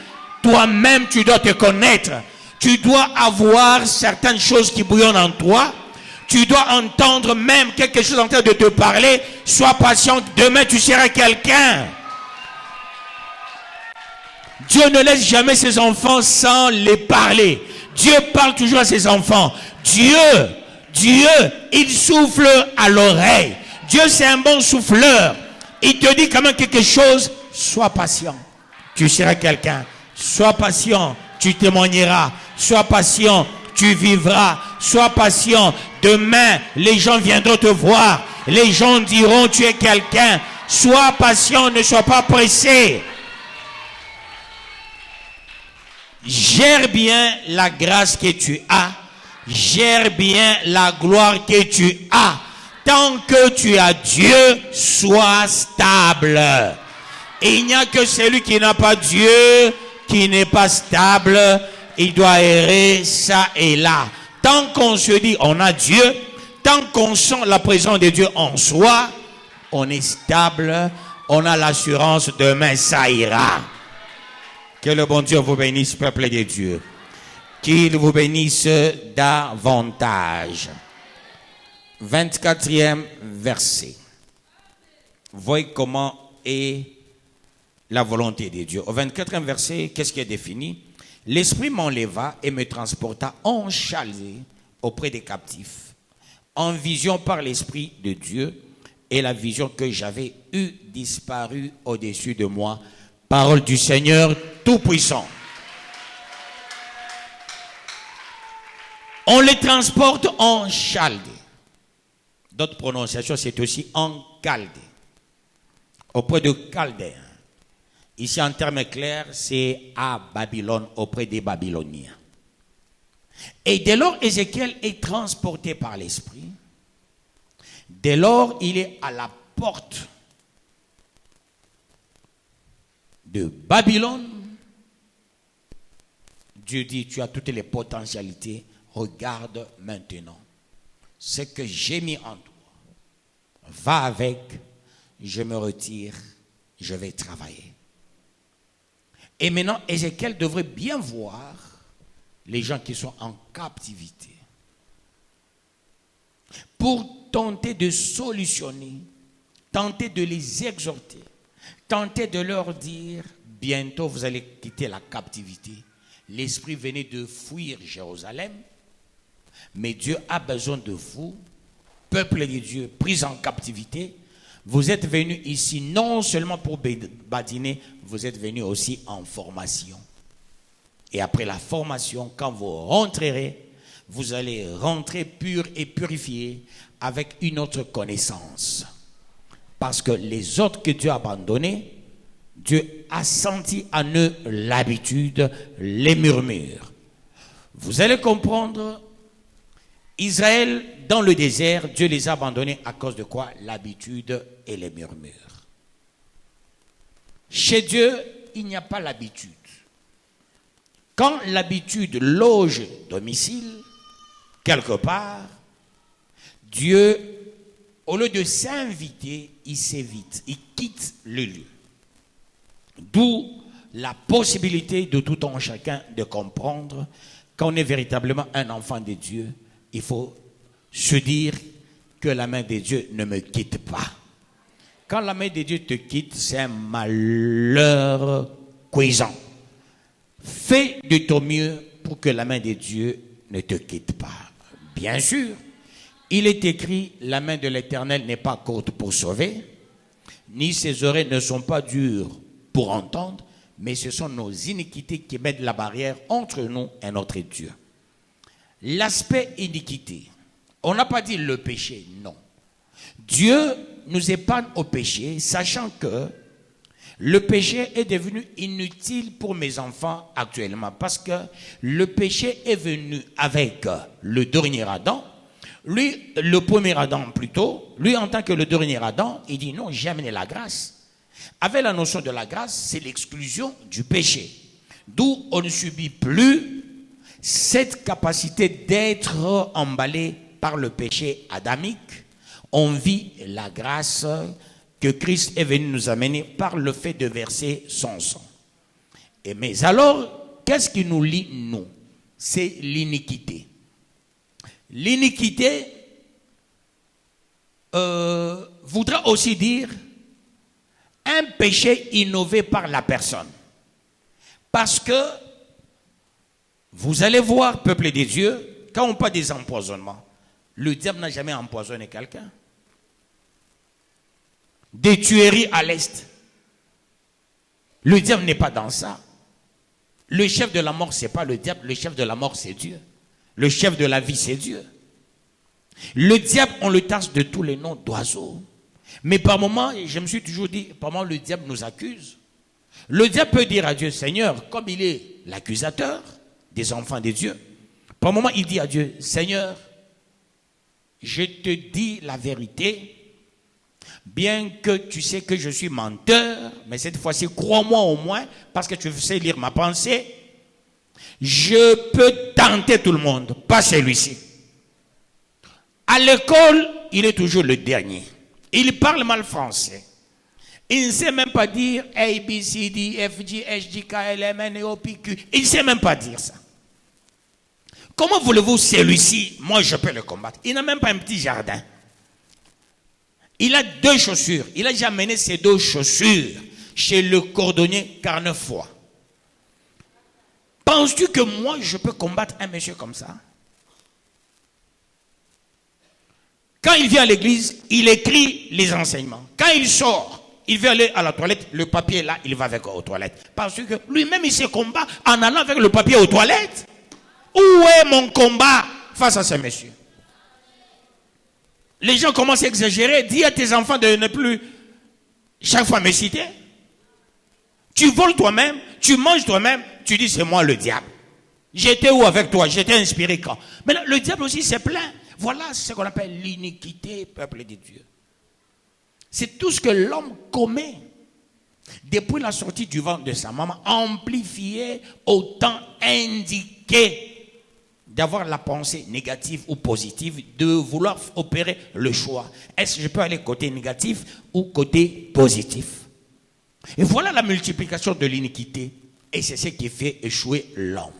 Toi-même, tu dois te connaître. Tu dois avoir certaines choses qui bouillonnent en toi. Tu dois entendre même quelque chose en train de te parler. Sois patient. Demain, tu seras quelqu'un. Dieu ne laisse jamais ses enfants sans les parler. Dieu parle toujours à ses enfants. Dieu, il souffle à l'oreille. Dieu, c'est un bon souffleur. Il te dit quand même quelque chose. Sois patient. Tu seras quelqu'un. Sois patient. Tu témoigneras. Sois patient. Tu vivras. Sois patient. Demain, les gens viendront te voir. Les gens diront, tu es quelqu'un. Sois patient. Ne sois pas pressé. Gère bien la grâce que tu as. Gère bien la gloire que tu as. Tant que tu as Dieu, sois stable. Et il n'y a que celui qui n'a pas Dieu, qui n'est pas stable. Il doit errer ça et là. Tant qu'on se dit on a Dieu, tant qu'on sent la présence de Dieu en soi, on est stable. On a l'assurance demain ça ira. Que le bon Dieu vous bénisse, peuple de Dieu. Qu'il vous bénisse davantage. 24e verset. voyez comment est la volonté de Dieu. Au 24e verset, qu'est-ce qui est défini? L'Esprit m'enleva et me transporta en Chaldée auprès des captifs, en vision par l'Esprit de Dieu, et la vision que j'avais eue disparut au-dessus de moi. Parole du Seigneur Tout-Puissant. On les transporte en Chaldée. D'autres prononciations, c'est aussi en Chaldée, auprès de Chaldéens. Ici, en termes clairs, c'est à Babylone, auprès des Babyloniens. Et dès lors, Ézéchiel est transporté par l'Esprit. Dès lors, il est à la porte de Babylone. Dieu dit, tu as toutes les potentialités, regarde maintenant ce que j'ai mis en toi. Va avec, je me retire, je vais travailler. Et maintenant, Ézéchiel devrait bien voir les gens qui sont en captivité pour tenter de solutionner, tenter de les exhorter, tenter de leur dire, bientôt vous allez quitter la captivité. L'Esprit venait de fuir Jérusalem, mais Dieu a besoin de vous, peuple de Dieu, pris en captivité. Vous êtes venus ici non seulement pour badiner, vous êtes venus aussi en formation. Et après la formation, quand vous rentrerez, vous allez rentrer pur et purifié avec une autre connaissance. Parce que les autres que Dieu a abandonnés, Dieu a senti en eux l'habitude, les murmures. Vous allez comprendre, Israël, dans le désert, Dieu les a abandonnés à cause de quoi? L'habitude et les murmures. Chez Dieu, il n'y a pas l'habitude. Quand l'habitude loge domicile, quelque part, Dieu, au lieu de s'inviter, il s'évite, il quitte le lieu. D'où la possibilité de tout un chacun de comprendre qu'on est véritablement un enfant de Dieu. Il faut se dire que la main de Dieu ne me quitte pas. Quand la main de Dieu te quitte, c'est un malheur cuisant. Fais de ton mieux pour que la main de Dieu ne te quitte pas. Bien sûr, il est écrit, la main de l'Éternel n'est pas courte pour sauver, ni ses oreilles ne sont pas dures pour entendre, mais ce sont nos iniquités qui mettent la barrière entre nous et notre Dieu. L'aspect iniquité, on n'a pas dit le péché, non. Dieu nous épargne au péché, sachant que le péché est devenu inutile pour mes enfants actuellement, parce que le péché est venu avec le dernier Adam. Lui, le premier Adam plutôt, lui en tant que le dernier Adam, il dit non, j'ai amené la grâce. Avec la notion de la grâce, c'est l'exclusion du péché. D'où on ne subit plus cette capacité d'être emballé par le péché adamique. On vit la grâce que Christ est venu nous amener par le fait de verser son sang. Et mais alors, qu'est-ce qui nous lie, nous? C'est l'iniquité. L'iniquité voudra aussi dire un péché innové par la personne. Parce que vous allez voir, peuple des dieux, quand on parle des empoisonnements, le diable n'a jamais empoisonné quelqu'un. Des tueries à l'est. Le diable n'est pas dans ça. Le chef de la mort, ce n'est pas le diable. Le chef de la mort, c'est Dieu. Le chef de la vie, c'est Dieu. Le diable, on le taxe de tous les noms d'oiseaux. Mais par moments, je me suis toujours dit, par moments, le diable nous accuse. Le diable peut dire à Dieu, Seigneur, comme il est l'accusateur des enfants de Dieu, par moments, il dit à Dieu, Seigneur, je te dis la vérité, bien que tu sais que je suis menteur, mais cette fois-ci, crois-moi au moins, parce que tu sais lire ma pensée, je peux tenter tout le monde, pas celui-ci. À l'école, il est toujours le dernier. Il parle mal français. Il ne sait même pas dire A, B, C, D, F, G, H, J, K, L, M, N, O, P, Q. Il ne sait même pas dire ça. Comment voulez-vous celui-ci, moi je peux le combattre? Il n'a même pas un petit jardin. Il a 2 chaussures. Il a déjà amené ses 2 chaussures chez le cordonnier Carnefoy. Penses-tu que moi, je peux combattre un monsieur comme ça? Quand il vient à l'église, il écrit les enseignements. Quand il sort, il veut aller à la toilette, le papier est là, il va avec aux toilettes. Parce que lui-même, il se combat en allant avec le papier aux toilettes. Où est mon combat face à ce monsieur? Les gens commencent à exagérer. Dis à tes enfants de ne plus chaque fois me citer. Tu voles toi-même, tu manges toi-même, tu dis c'est moi le diable. J'étais où avec toi? J'étais inspiré quand? Mais là, le diable aussi s'est plaint. Voilà ce qu'on appelle l'iniquité, peuple de Dieu. C'est tout ce que l'homme commet depuis la sortie du ventre de sa maman, amplifié au temps indiqué d'avoir la pensée négative ou positive, de vouloir opérer le choix. Est-ce que je peux aller côté négatif ou côté positif? Et voilà la multiplication de l'iniquité. Et c'est ce qui fait échouer l'homme.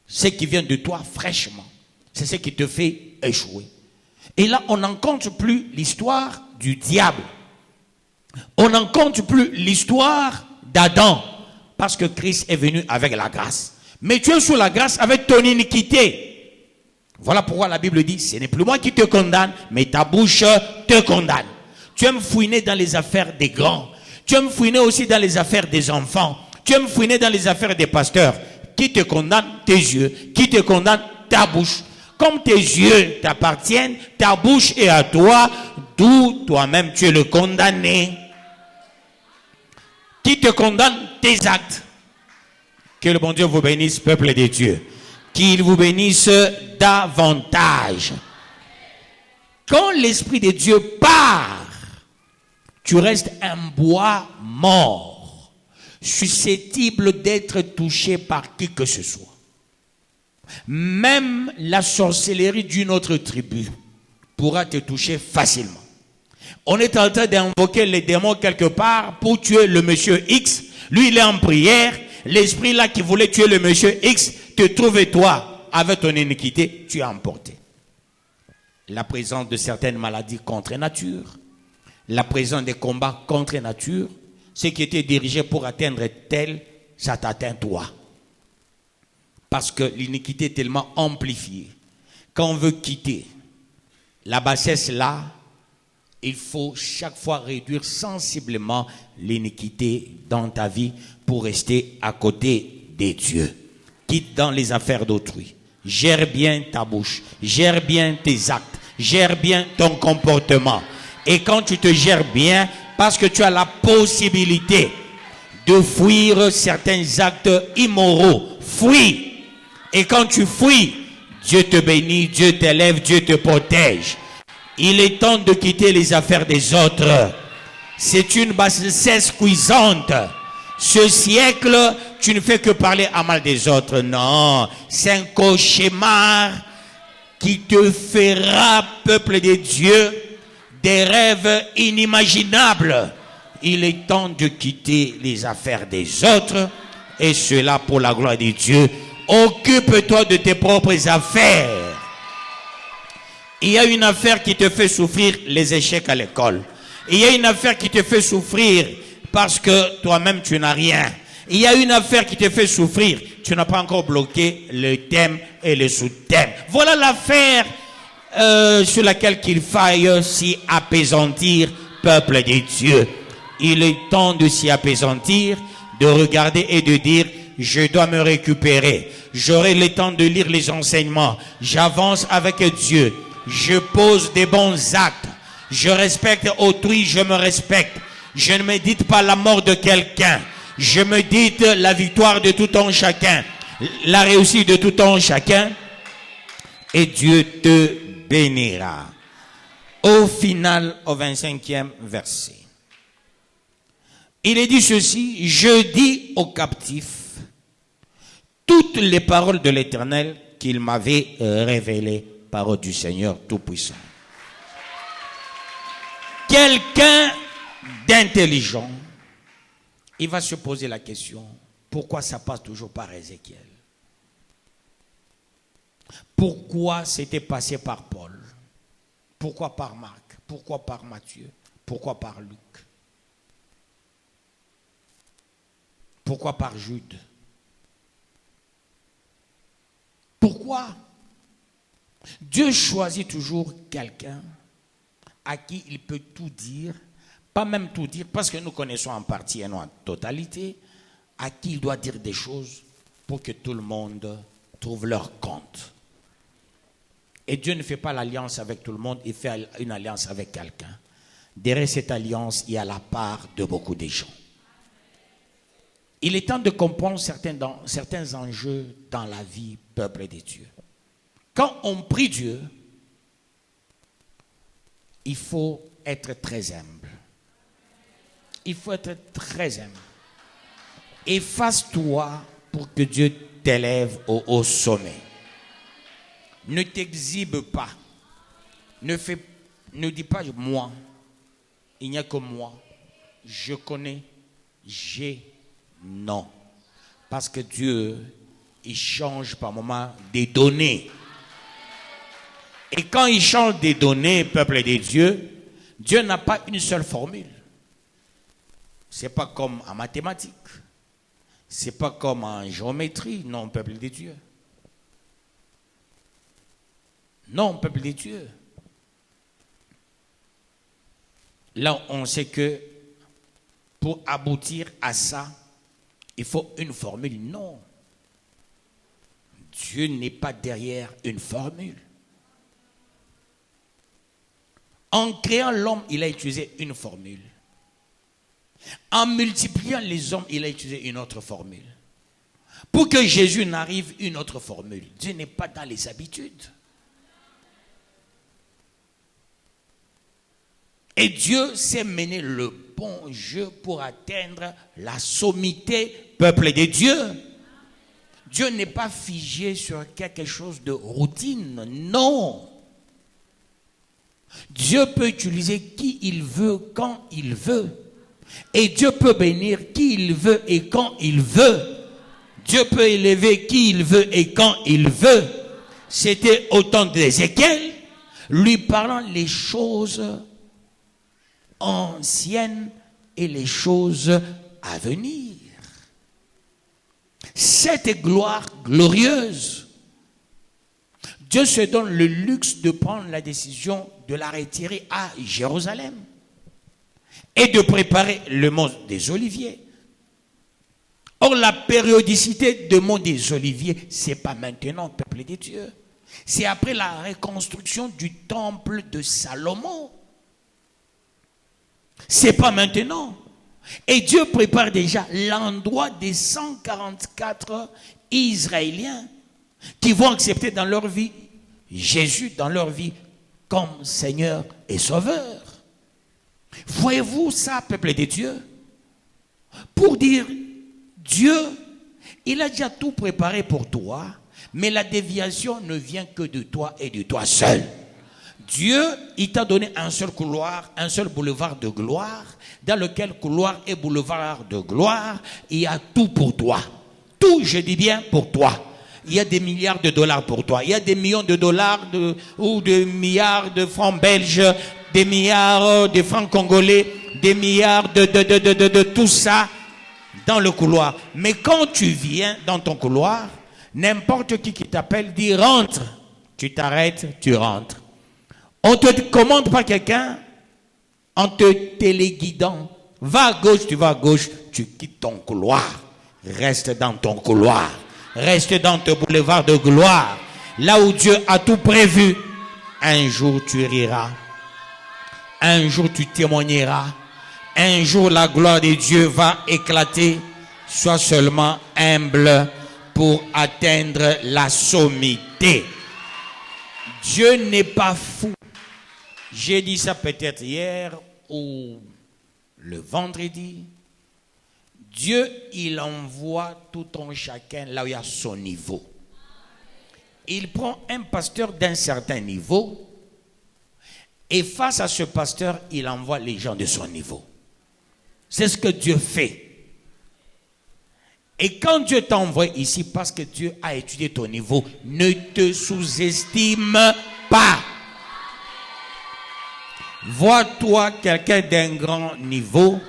Ce qui vient de toi fraîchement, c'est ce qui te fait échouer. Et là, on n'en compte plus l'histoire du diable. On n'en compte plus l'histoire d'Adam. Parce que Christ est venu avec la grâce. Mais tu es sous la grâce avec ton iniquité. Voilà pourquoi la Bible dit, ce n'est plus moi qui te condamne, mais ta bouche te condamne. Tu aimes fouiner dans les affaires des grands. Tu aimes fouiner aussi dans les affaires des enfants. Tu aimes fouiner dans les affaires des pasteurs. Qui te condamne? Tes yeux. Qui te condamne? Ta bouche. Comme tes yeux t'appartiennent, ta bouche est à toi, d'où toi-même tu es le condamné. Qui te condamne? Tes actes. Que le bon Dieu vous bénisse, peuple de Dieu. Qu'il vous bénisse davantage. Quand l'Esprit de Dieu part, tu restes un bois mort, susceptible d'être touché par qui que ce soit. Même la sorcellerie d'une autre tribu pourra te toucher facilement. On est en train d'invoquer les démons quelque part pour tuer le monsieur X. Lui, il est en prière. L'esprit là qui voulait tuer le monsieur X te trouve et toi, avec ton iniquité, tu es emporté. La présence de certaines maladies contre nature, la présence des combats contre nature, ce qui était dirigé pour atteindre tel, ça t'atteint toi. Parce que l'iniquité est tellement amplifiée. Quand on veut quitter la bassesse là, il faut chaque fois réduire sensiblement l'iniquité dans ta vie pour rester à côté des dieux. Quitte dans les affaires d'autrui. Gère bien ta bouche. Gère bien tes actes. Gère bien ton comportement. Et quand tu te gères bien, parce que tu as la possibilité de fuir certains actes immoraux, fuis. Et quand tu fuis, Dieu te bénit, Dieu t'élève, Dieu te protège. Il est temps de quitter les affaires des autres. C'est une bassesse cuisante. Ce siècle, tu ne fais que parler à mal des autres. Non, c'est un cauchemar qui te fera, peuple de Dieu, des rêves inimaginables. Il est temps de quitter les affaires des autres, et cela pour la gloire de Dieu. Occupe-toi de tes propres affaires. Il y a une affaire qui te fait souffrir, les échecs à l'école. Il y a une affaire qui te fait souffrir parce que toi-même tu n'as rien. Il y a une affaire qui te fait souffrir. Tu n'as pas encore bloqué le thème et le sous-thème. Voilà l'affaire sur laquelle qu'il faille s'y apaisantir, peuple de Dieu. Il est temps de s'y apaisantir, de regarder et de dire, je dois me récupérer. J'aurai le temps de lire les enseignements. J'avance avec Dieu. Je pose des bons actes. Je respecte autrui, je me respecte. Je ne médite pas la mort de quelqu'un. Je médite la victoire de tout un chacun. La réussite de tout un chacun. Et Dieu te bénira. Au final, au 25e verset. Il est dit ceci, je dis aux captifs toutes les paroles de l'Éternel qu'il m'avait révélées. Parole du Seigneur Tout-Puissant. Quelqu'un d'intelligent, il va se poser la question, pourquoi ça passe toujours par Ézéchiel? Pourquoi c'était passé par Paul? Pourquoi par Marc? Pourquoi par Matthieu? Pourquoi par Luc? Pourquoi par Jude? Pourquoi? Dieu choisit toujours quelqu'un à qui il peut tout dire, pas même tout dire, parce que nous connaissons en partie et non en totalité, à qui il doit dire des choses pour que tout le monde trouve leur compte. Et Dieu ne fait pas l'alliance avec tout le monde, il fait une alliance avec quelqu'un. Derrière cette alliance, il y a la part de beaucoup de gens. Il est temps de comprendre certains enjeux dans la vie, peuple de Dieu. Quand on prie Dieu, il faut être très humble. Il faut être très humble. Efface-toi pour que Dieu t'élève au haut sommet. Ne t'exhibe pas. Ne dis pas moi. Il n'y a que moi. Je connais. J'ai. Non. Parce que Dieu, il change par moment des données. Et quand il change des données, peuple de Dieu, Dieu n'a pas une seule formule. C'est pas comme en mathématiques. C'est pas comme en géométrie. Non, peuple de Dieu. Non, peuple de Dieu. Là, on sait que pour aboutir à ça, il faut une formule. Non. Dieu n'est pas derrière une formule. En créant l'homme, il a utilisé une formule. En multipliant les hommes, il a utilisé une autre formule. Pour que Jésus n'arrive, une autre formule. Dieu n'est pas dans les habitudes. Et Dieu sait mener le bon jeu pour atteindre la sommité, peuple de Dieu. Dieu n'est pas figé sur quelque chose de routine, non. Dieu peut utiliser qui il veut, quand il veut. Et Dieu peut bénir qui il veut et quand il veut. Dieu peut élever qui il veut et quand il veut. C'était au temps d'Ézéchiel, lui parlant les choses anciennes et les choses à venir. Cette gloire glorieuse, Dieu se donne le luxe de prendre la décision de la retirer à Jérusalem et de préparer le mont des Oliviers. Or, la périodicité du mont des Oliviers, ce n'est pas maintenant, peuple de Dieu. C'est après la reconstruction du temple de Salomon. Ce n'est pas maintenant. Et Dieu prépare déjà l'endroit des 144 Israéliens qui vont accepter dans leur vie Jésus dans leur vie comme Seigneur et Sauveur. Voyez-vous ça, peuple de Dieu? Pour dire, Dieu, il a déjà tout préparé pour toi, mais la déviation ne vient que de toi et de toi seul. Dieu, il t'a donné un seul couloir, un seul boulevard de gloire, dans lequel couloir et boulevard de gloire, il y a tout pour toi. Tout, je dis bien, pour toi. Il y a des milliards de dollars pour toi. Il y a des millions de dollars ou des milliards de francs belges, des milliards de francs congolais, des milliards de tout ça dans le couloir. Mais quand tu viens dans ton couloir, n'importe qui t'appelle dit rentre. Tu t'arrêtes, tu rentres. On ne te commande pas quelqu'un en te téléguidant. Va à gauche, tu vas à gauche, tu quittes ton couloir. Reste dans ton couloir. Reste dans ton boulevard de gloire. Là où Dieu a tout prévu. Un jour tu riras. Un jour tu témoigneras. Un jour la gloire de Dieu va éclater. Sois seulement humble pour atteindre la sommité. Dieu n'est pas fou. J'ai dit ça peut-être hier ou le vendredi. Dieu, il envoie tout un chacun là où il y a son niveau. Il prend un pasteur d'un certain niveau et face à ce pasteur, il envoie les gens de son niveau. C'est ce que Dieu fait. Et quand Dieu t'envoie ici, parce que Dieu a étudié ton niveau, ne te sous-estime pas. Vois-toi quelqu'un d'un grand niveau,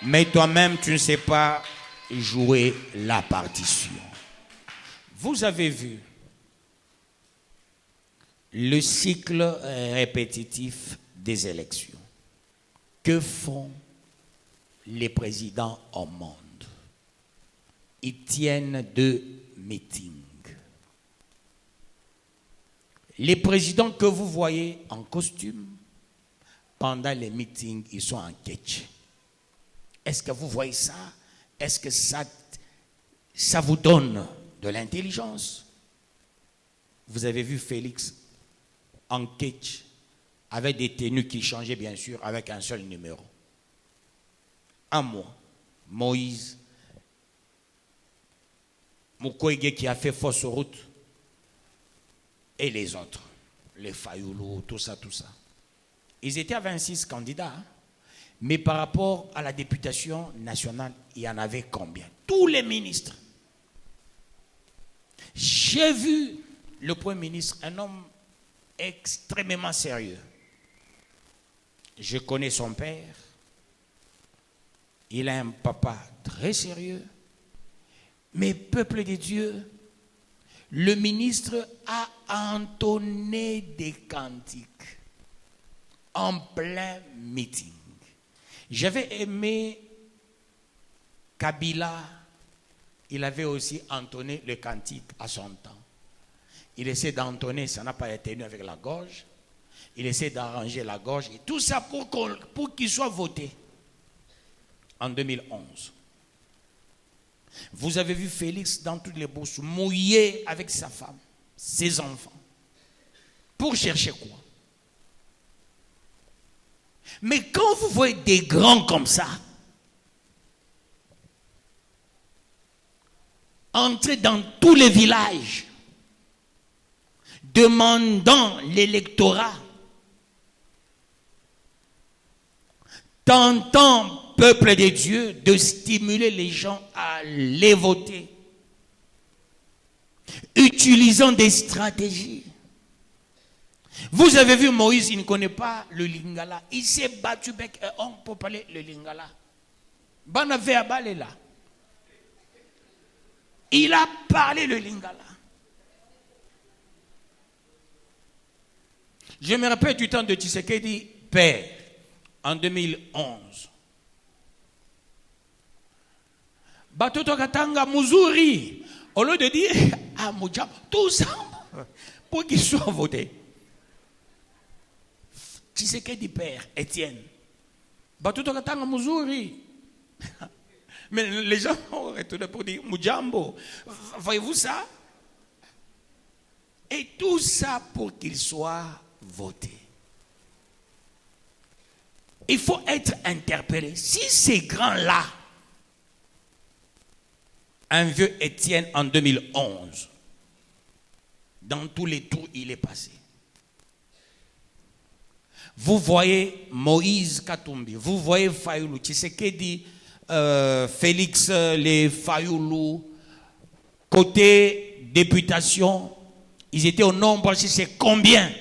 mais toi-même, tu ne sais pas jouer la partition. Vous avez vu le cycle répétitif des élections. Que font les présidents au monde? Ils tiennent 2 meetings. Les présidents que vous voyez en costume, pendant les meetings, ils sont en ketch. Est-ce que vous voyez ça? Est-ce que ça vous donne de l'intelligence? Vous avez vu Félix en ketch, avec des tenues qui changeaient bien sûr, avec un seul numéro. Un mois, Moïse, Mukwege qui a fait fausse route, et les autres, les Fayoulou, tout ça. Ils étaient à 26 candidats, hein? Mais par rapport à la députation nationale, il y en avait combien? Tous les ministres. J'ai vu le Premier ministre, un homme extrêmement sérieux. Je connais son père. Il a un papa très sérieux. Mais peuple de Dieu, le ministre a entonné des cantiques en plein meeting. J'avais aimé Kabila, il avait aussi entonné le cantique à son temps. Il essaie d'entonner, ça n'a pas été tenu avec la gorge. Il essaie d'arranger la gorge. Et tout ça pour qu'il soit voté en 2011. Vous avez vu Félix dans toutes les bourses mouillé avec sa femme, ses enfants. Pour chercher quoi? Mais quand vous voyez des grands comme ça, entrer dans tous les villages, demandant l'électorat, tentant, peuple de Dieu, de stimuler les gens à les voter, utilisant des stratégies. Vous avez vu Moïse, il ne connaît pas le lingala. Il s'est battu bec et ongle pour parler le lingala. Banave Abal là. Il a parlé le lingala. Je me rappelle du temps de Tshisekedi, père, en 2011. Batoto Katanga Muzuri, au lieu de dire à Moudjab, tout ça, pour qu'il soit voté. Tshisekedi père, Étienne. Batoto Katanga Muzuri. Mais les gens ont retourné pour dire Moudjambo. Voyez-vous ça? Et tout ça pour qu'il soit voté. Il faut être interpellé. Si ces grands-là, un vieux Étienne en 2011, dans tous les tours il est passé. Vous voyez Moïse Katumbi, vous voyez Fayoulou, Tshisekedi, Félix, les Fayoulou, côté députation, ils étaient au nombre, si c'est combien,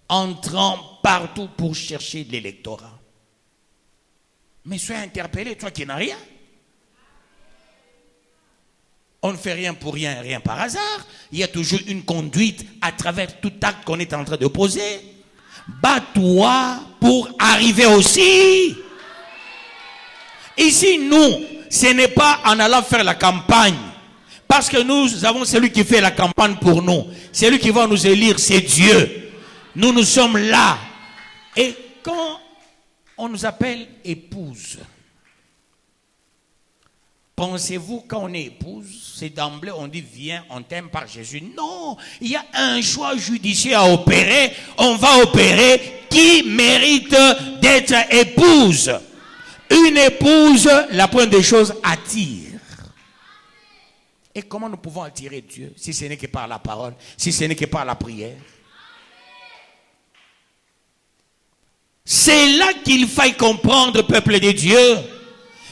entrant partout pour chercher l'électorat. Mais sois interpellé, toi qui n'as rien. On ne fait rien pour rien, rien par hasard. Il y a toujours une conduite à travers tout acte qu'on est en train de poser. Bats-toi pour arriver aussi. Ici, nous, ce n'est pas en allant faire la campagne. Parce que nous avons celui qui fait la campagne pour nous. Celui qui va nous élire, c'est Dieu. Nous sommes là. Et quand on nous appelle épouse, pensez-vous quand on est épouse, c'est d'emblée on dit viens, on t'aime par Jésus? Non, il y a un choix judiciaire à opérer. On va opérer qui mérite d'être épouse. Une épouse, la première des choses, attire. Et comment nous pouvons attirer Dieu si ce n'est que par la parole, si ce n'est que par la prière? C'est là qu'il faille comprendre, peuple de Dieu.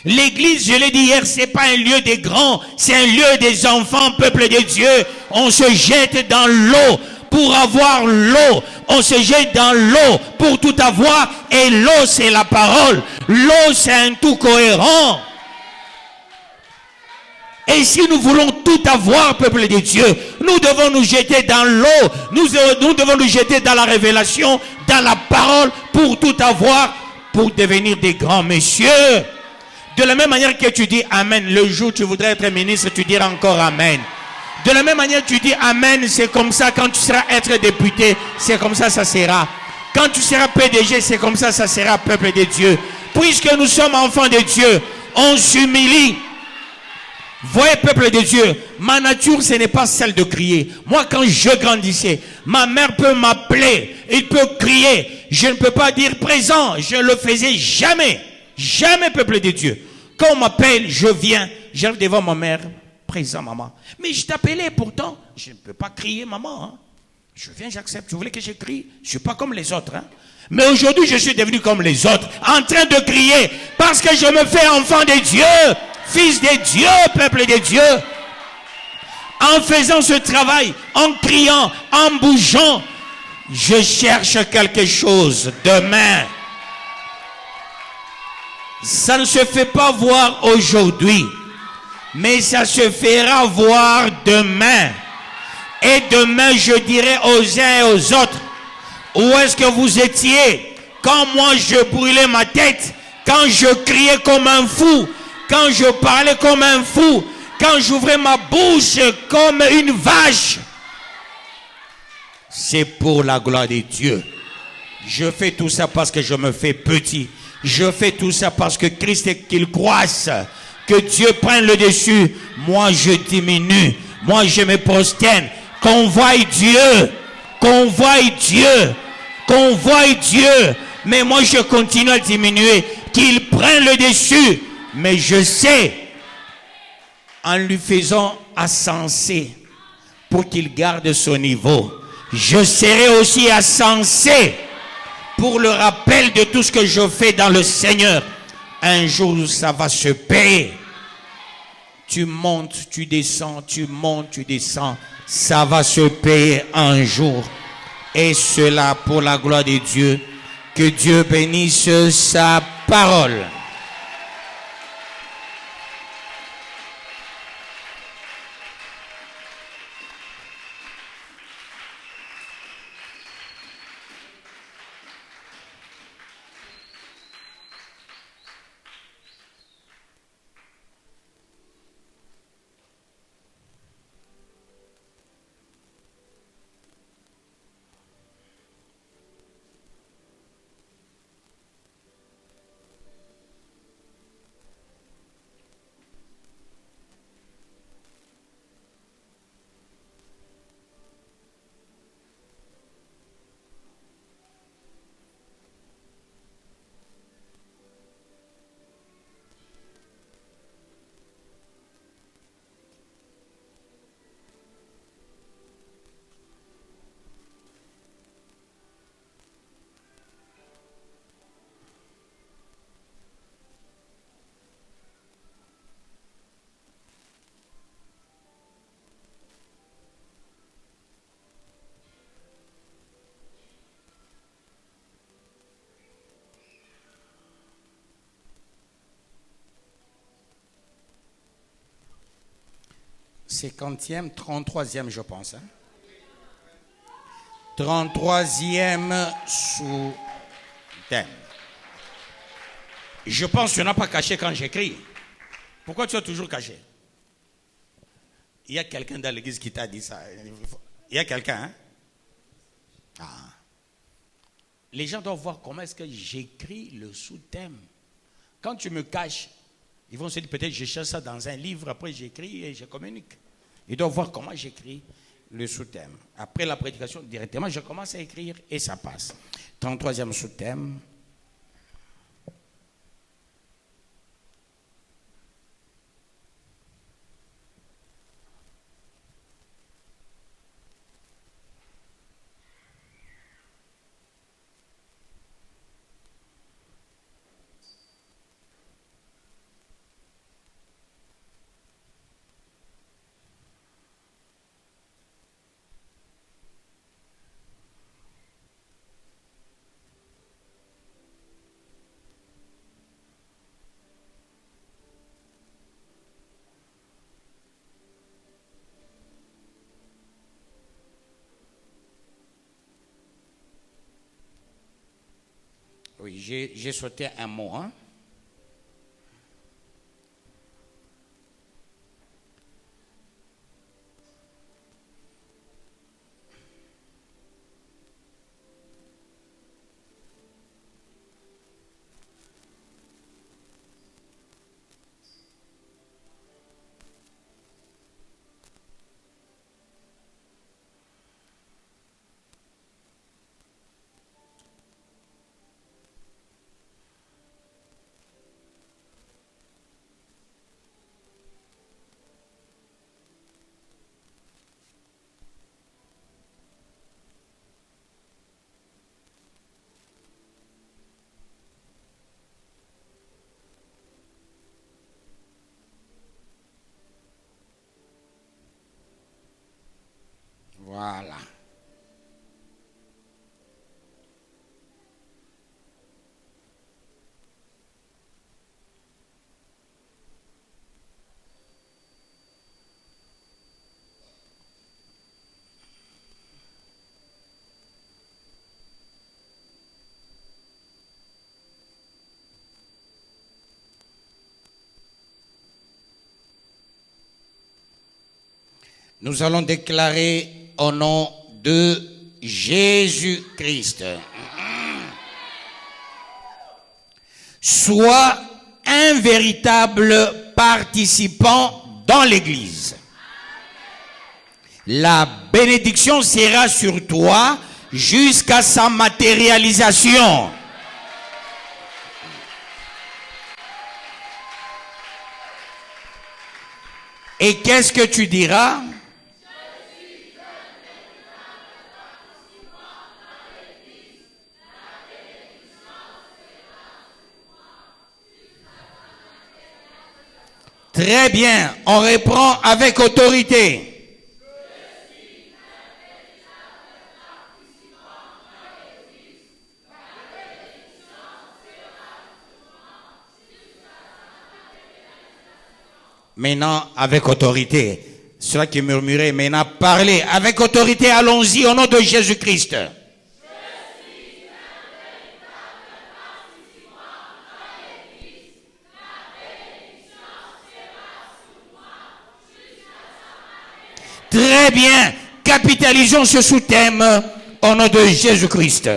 L'église, je l'ai dit hier, c'est pas un lieu des grands, c'est un lieu des enfants, peuple de Dieu. On se jette dans l'eau pour avoir l'eau. on se jette dans l'eau pour tout avoir. Et l'eau, c'est la parole. L'eau, c'est un tout cohérent. Et si nous voulons tout avoir, peuple de Dieu, nous devons nous jeter dans l'eau. Nous devons nous jeter dans la révélation, dans la parole, pour tout avoir, pour devenir des grands messieurs. De la même manière que tu dis Amen, le jour où tu voudrais être ministre, tu diras encore Amen. De la même manière, tu dis Amen, c'est comme ça. Quand tu seras être député, c'est comme ça, ça sera. Quand tu seras PDG, c'est comme ça, ça sera, peuple de Dieu. Puisque nous sommes enfants de Dieu, on s'humilie. Voyez, peuple de Dieu, ma nature, ce n'est pas celle de crier. Moi, quand je grandissais, ma mère peut m'appeler, il peut crier. Je ne peux pas dire présent, je ne le faisais jamais. Jamais, peuple de Dieu. Quand on m'appelle, je viens, j'arrive devant ma mère, présent, maman. Mais je t'appelais pourtant, je ne peux pas crier, maman. Hein. Je viens, j'accepte. Tu voulais que je crie? Je ne suis pas comme les autres. Hein. Mais aujourd'hui, je suis devenu comme les autres, en train de crier, parce que je me fais enfant de Dieu. Fils de Dieu, peuple de Dieu. En faisant ce travail, en criant, en bougeant, je cherche quelque chose demain. Ça ne se fait pas voir aujourd'hui, mais ça se fera voir demain. Et demain, je dirai aux uns et aux autres, où est-ce que vous étiez quand moi je brûlais ma tête, quand je criais comme un fou, quand je parlais comme un fou, quand j'ouvrais ma bouche comme une vache. C'est pour la gloire de Dieu. Je fais tout ça parce que je me fais petit. Je fais tout ça parce que Christ est qu'il croisse. Que Dieu prenne le dessus. Moi je diminue. Moi je me prosterne. Qu'on voie Dieu. Qu'on voie Dieu. Qu'on voie Dieu. Mais moi je continue à diminuer. Qu'il prenne le dessus. Mais je sais, en lui faisant ascenser pour qu'il garde son niveau, je serai aussi ascensé pour le rappel de tout ce que je fais dans le Seigneur. Un jour, ça va se payer. Tu montes, tu descends, tu montes, tu descends. Ça va se payer un jour. Et cela pour la gloire de Dieu. Que Dieu bénisse sa parole. Cinquantième, 33e, je pense. Hein? 33e sous-thème. Je pense que tu n'as pas caché quand j'écris. Pourquoi tu as toujours caché? Il y a quelqu'un dans l'église qui t'a dit ça. Il y a quelqu'un, hein? Ah. Les gens doivent voir comment est-ce que j'écris le sous-thème. Quand tu me caches, ils vont se dire peut-être je cherche ça dans un livre, après j'écris et je communique. Ils doivent voir comment j'écris le sous-thème. Après la prédication, directement, je commence à écrire et ça passe. 33e sous-thème. j'ai sauté un mot. Hein? Voilà. Nous allons déclarer au nom de Jésus-Christ. Sois un véritable participant dans l'Église. La bénédiction sera sur toi jusqu'à sa matérialisation. Et qu'est-ce que tu diras? Très bien, on reprend avec autorité. Maintenant, avec autorité. Ceux qui murmuraient, maintenant, parlez avec autorité, allons-y au nom de Jésus-Christ. Très bien, capitalisons ce sous-thème au nom de Jésus-Christ.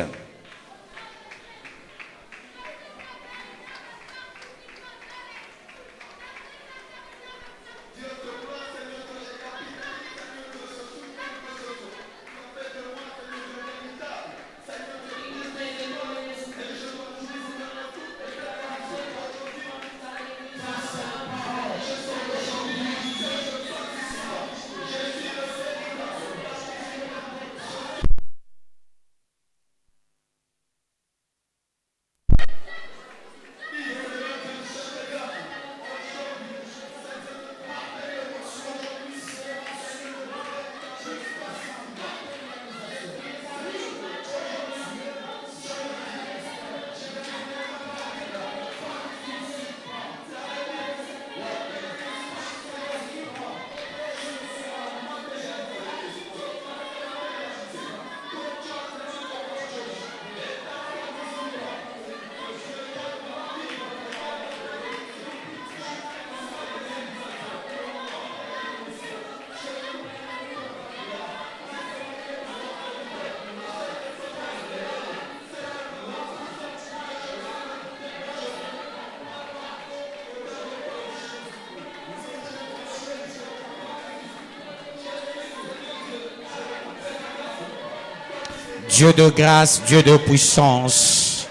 Dieu de grâce, Dieu de puissance,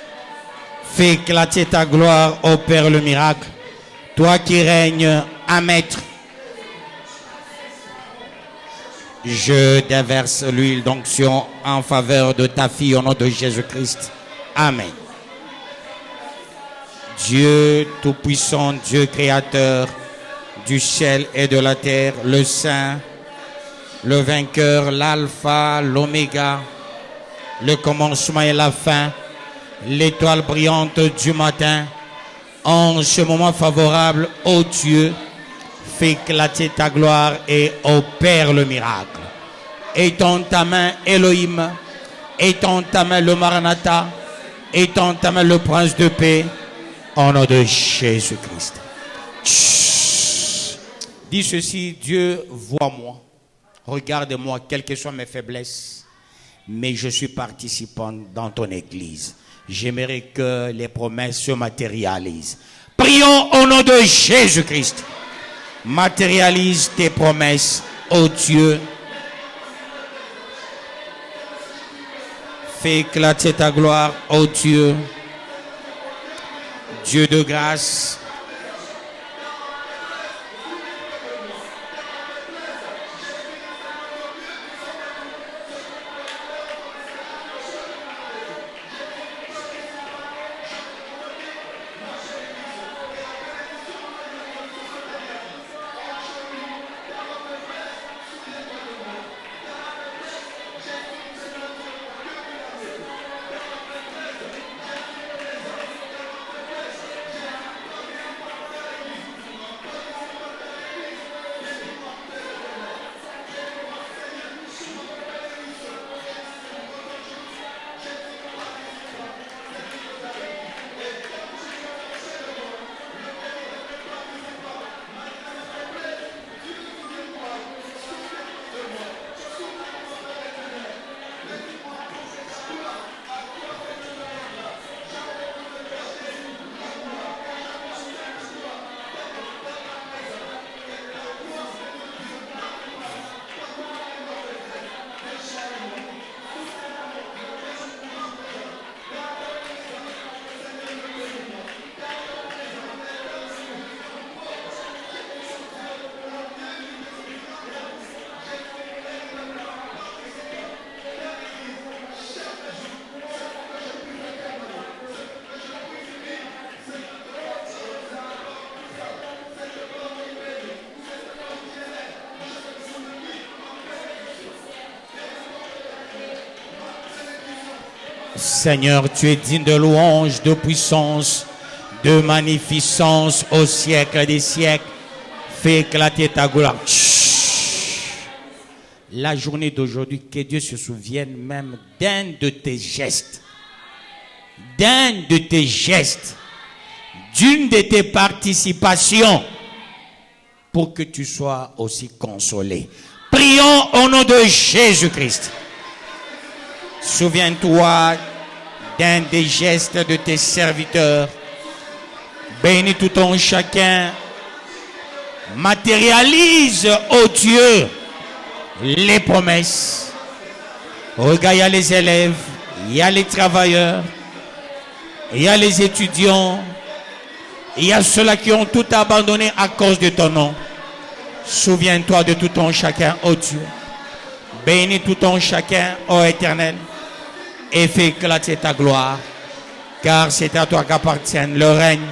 fais éclater ta gloire, opère le miracle. Toi qui règnes à maître, je déverse l'huile d'onction en faveur de ta fille au nom de Jésus-Christ. Amen. Dieu tout-puissant, Dieu créateur du ciel et de la terre, le Saint, le vainqueur, l'alpha, l'oméga, le commencement et la fin, l'étoile brillante du matin, en ce moment favorable, ô Dieu, fais éclater ta gloire et opère le miracle. Étends ta main, Elohim, étends ta main, le Maranatha, Étends ta main, le prince de paix, au nom de Jésus-Christ. Dis ceci, Dieu voit moi, regarde-moi, quelles que soient mes faiblesses, mais je suis participant dans ton église. J'aimerais que les promesses se matérialisent. Prions au nom de Jésus-Christ. Matérialise tes promesses, ô Dieu. Fais éclater ta gloire, ô Dieu. Dieu de grâce. Seigneur, tu es digne de louange, de puissance, de magnificence au siècle des siècles. Fais éclater ta gloire. La journée d'aujourd'hui, que Dieu se souvienne même d'un de tes gestes. D'un de tes gestes. D'une de tes participations. Pour que tu sois aussi consolé. Prions au nom de Jésus-Christ. Souviens-toi d'un des gestes de tes serviteurs. Bénis tout ton chacun. Matérialise, ô Dieu, les promesses. Regarde, il y a les élèves, il y a les travailleurs, il y a les étudiants, il y a ceux-là qui ont tout abandonné à cause de ton nom. Souviens-toi de tout ton chacun, ô Dieu. Bénis tout ton chacun, ô Éternel. Et fais éclater ta gloire, car c'est à toi qu'appartiennent le règne,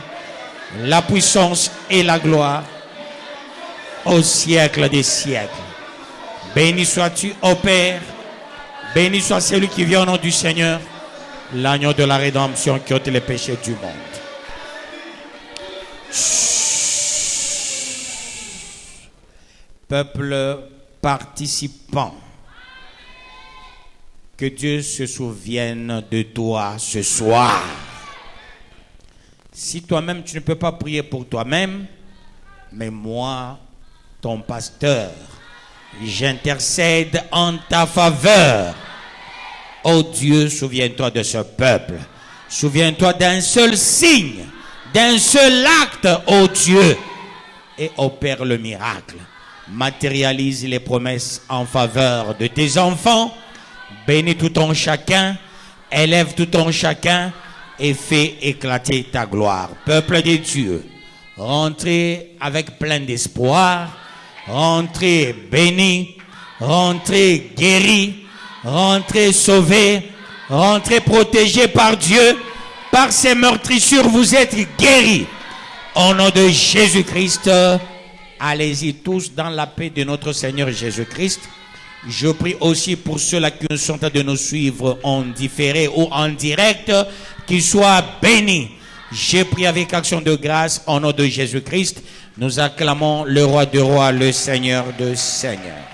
la puissance et la gloire au siècle des siècles. Béni sois-tu, ô Père, béni soit celui qui vient au nom du Seigneur, l'agneau de la rédemption qui ôte les péchés du monde. Peuple participant, que Dieu se souvienne de toi ce soir. Si toi-même tu ne peux pas prier pour toi-même, mais moi, ton pasteur, j'intercède en ta faveur. Oh Dieu, souviens-toi de ce peuple. Souviens-toi d'un seul signe, d'un seul acte, oh Dieu, et opère le miracle. Matérialise les promesses en faveur de tes enfants. Bénis tout ton chacun, élève tout ton chacun et fais éclater ta gloire. Peuple de Dieu, rentrez avec plein d'espoir, rentrez bénis, rentrez guéris, rentrez sauvés, rentrez protégés par Dieu. Par ces meurtrissures, vous êtes guéris. Au nom de Jésus-Christ, allez-y tous dans la paix de notre Seigneur Jésus-Christ. Je prie aussi pour ceux-là qui sont en train de nous suivre en différé ou en direct, qu'ils soient bénis. J'ai pris avec action de grâce au nom de Jésus-Christ. Nous acclamons le roi de rois, le Seigneur de seigneurs.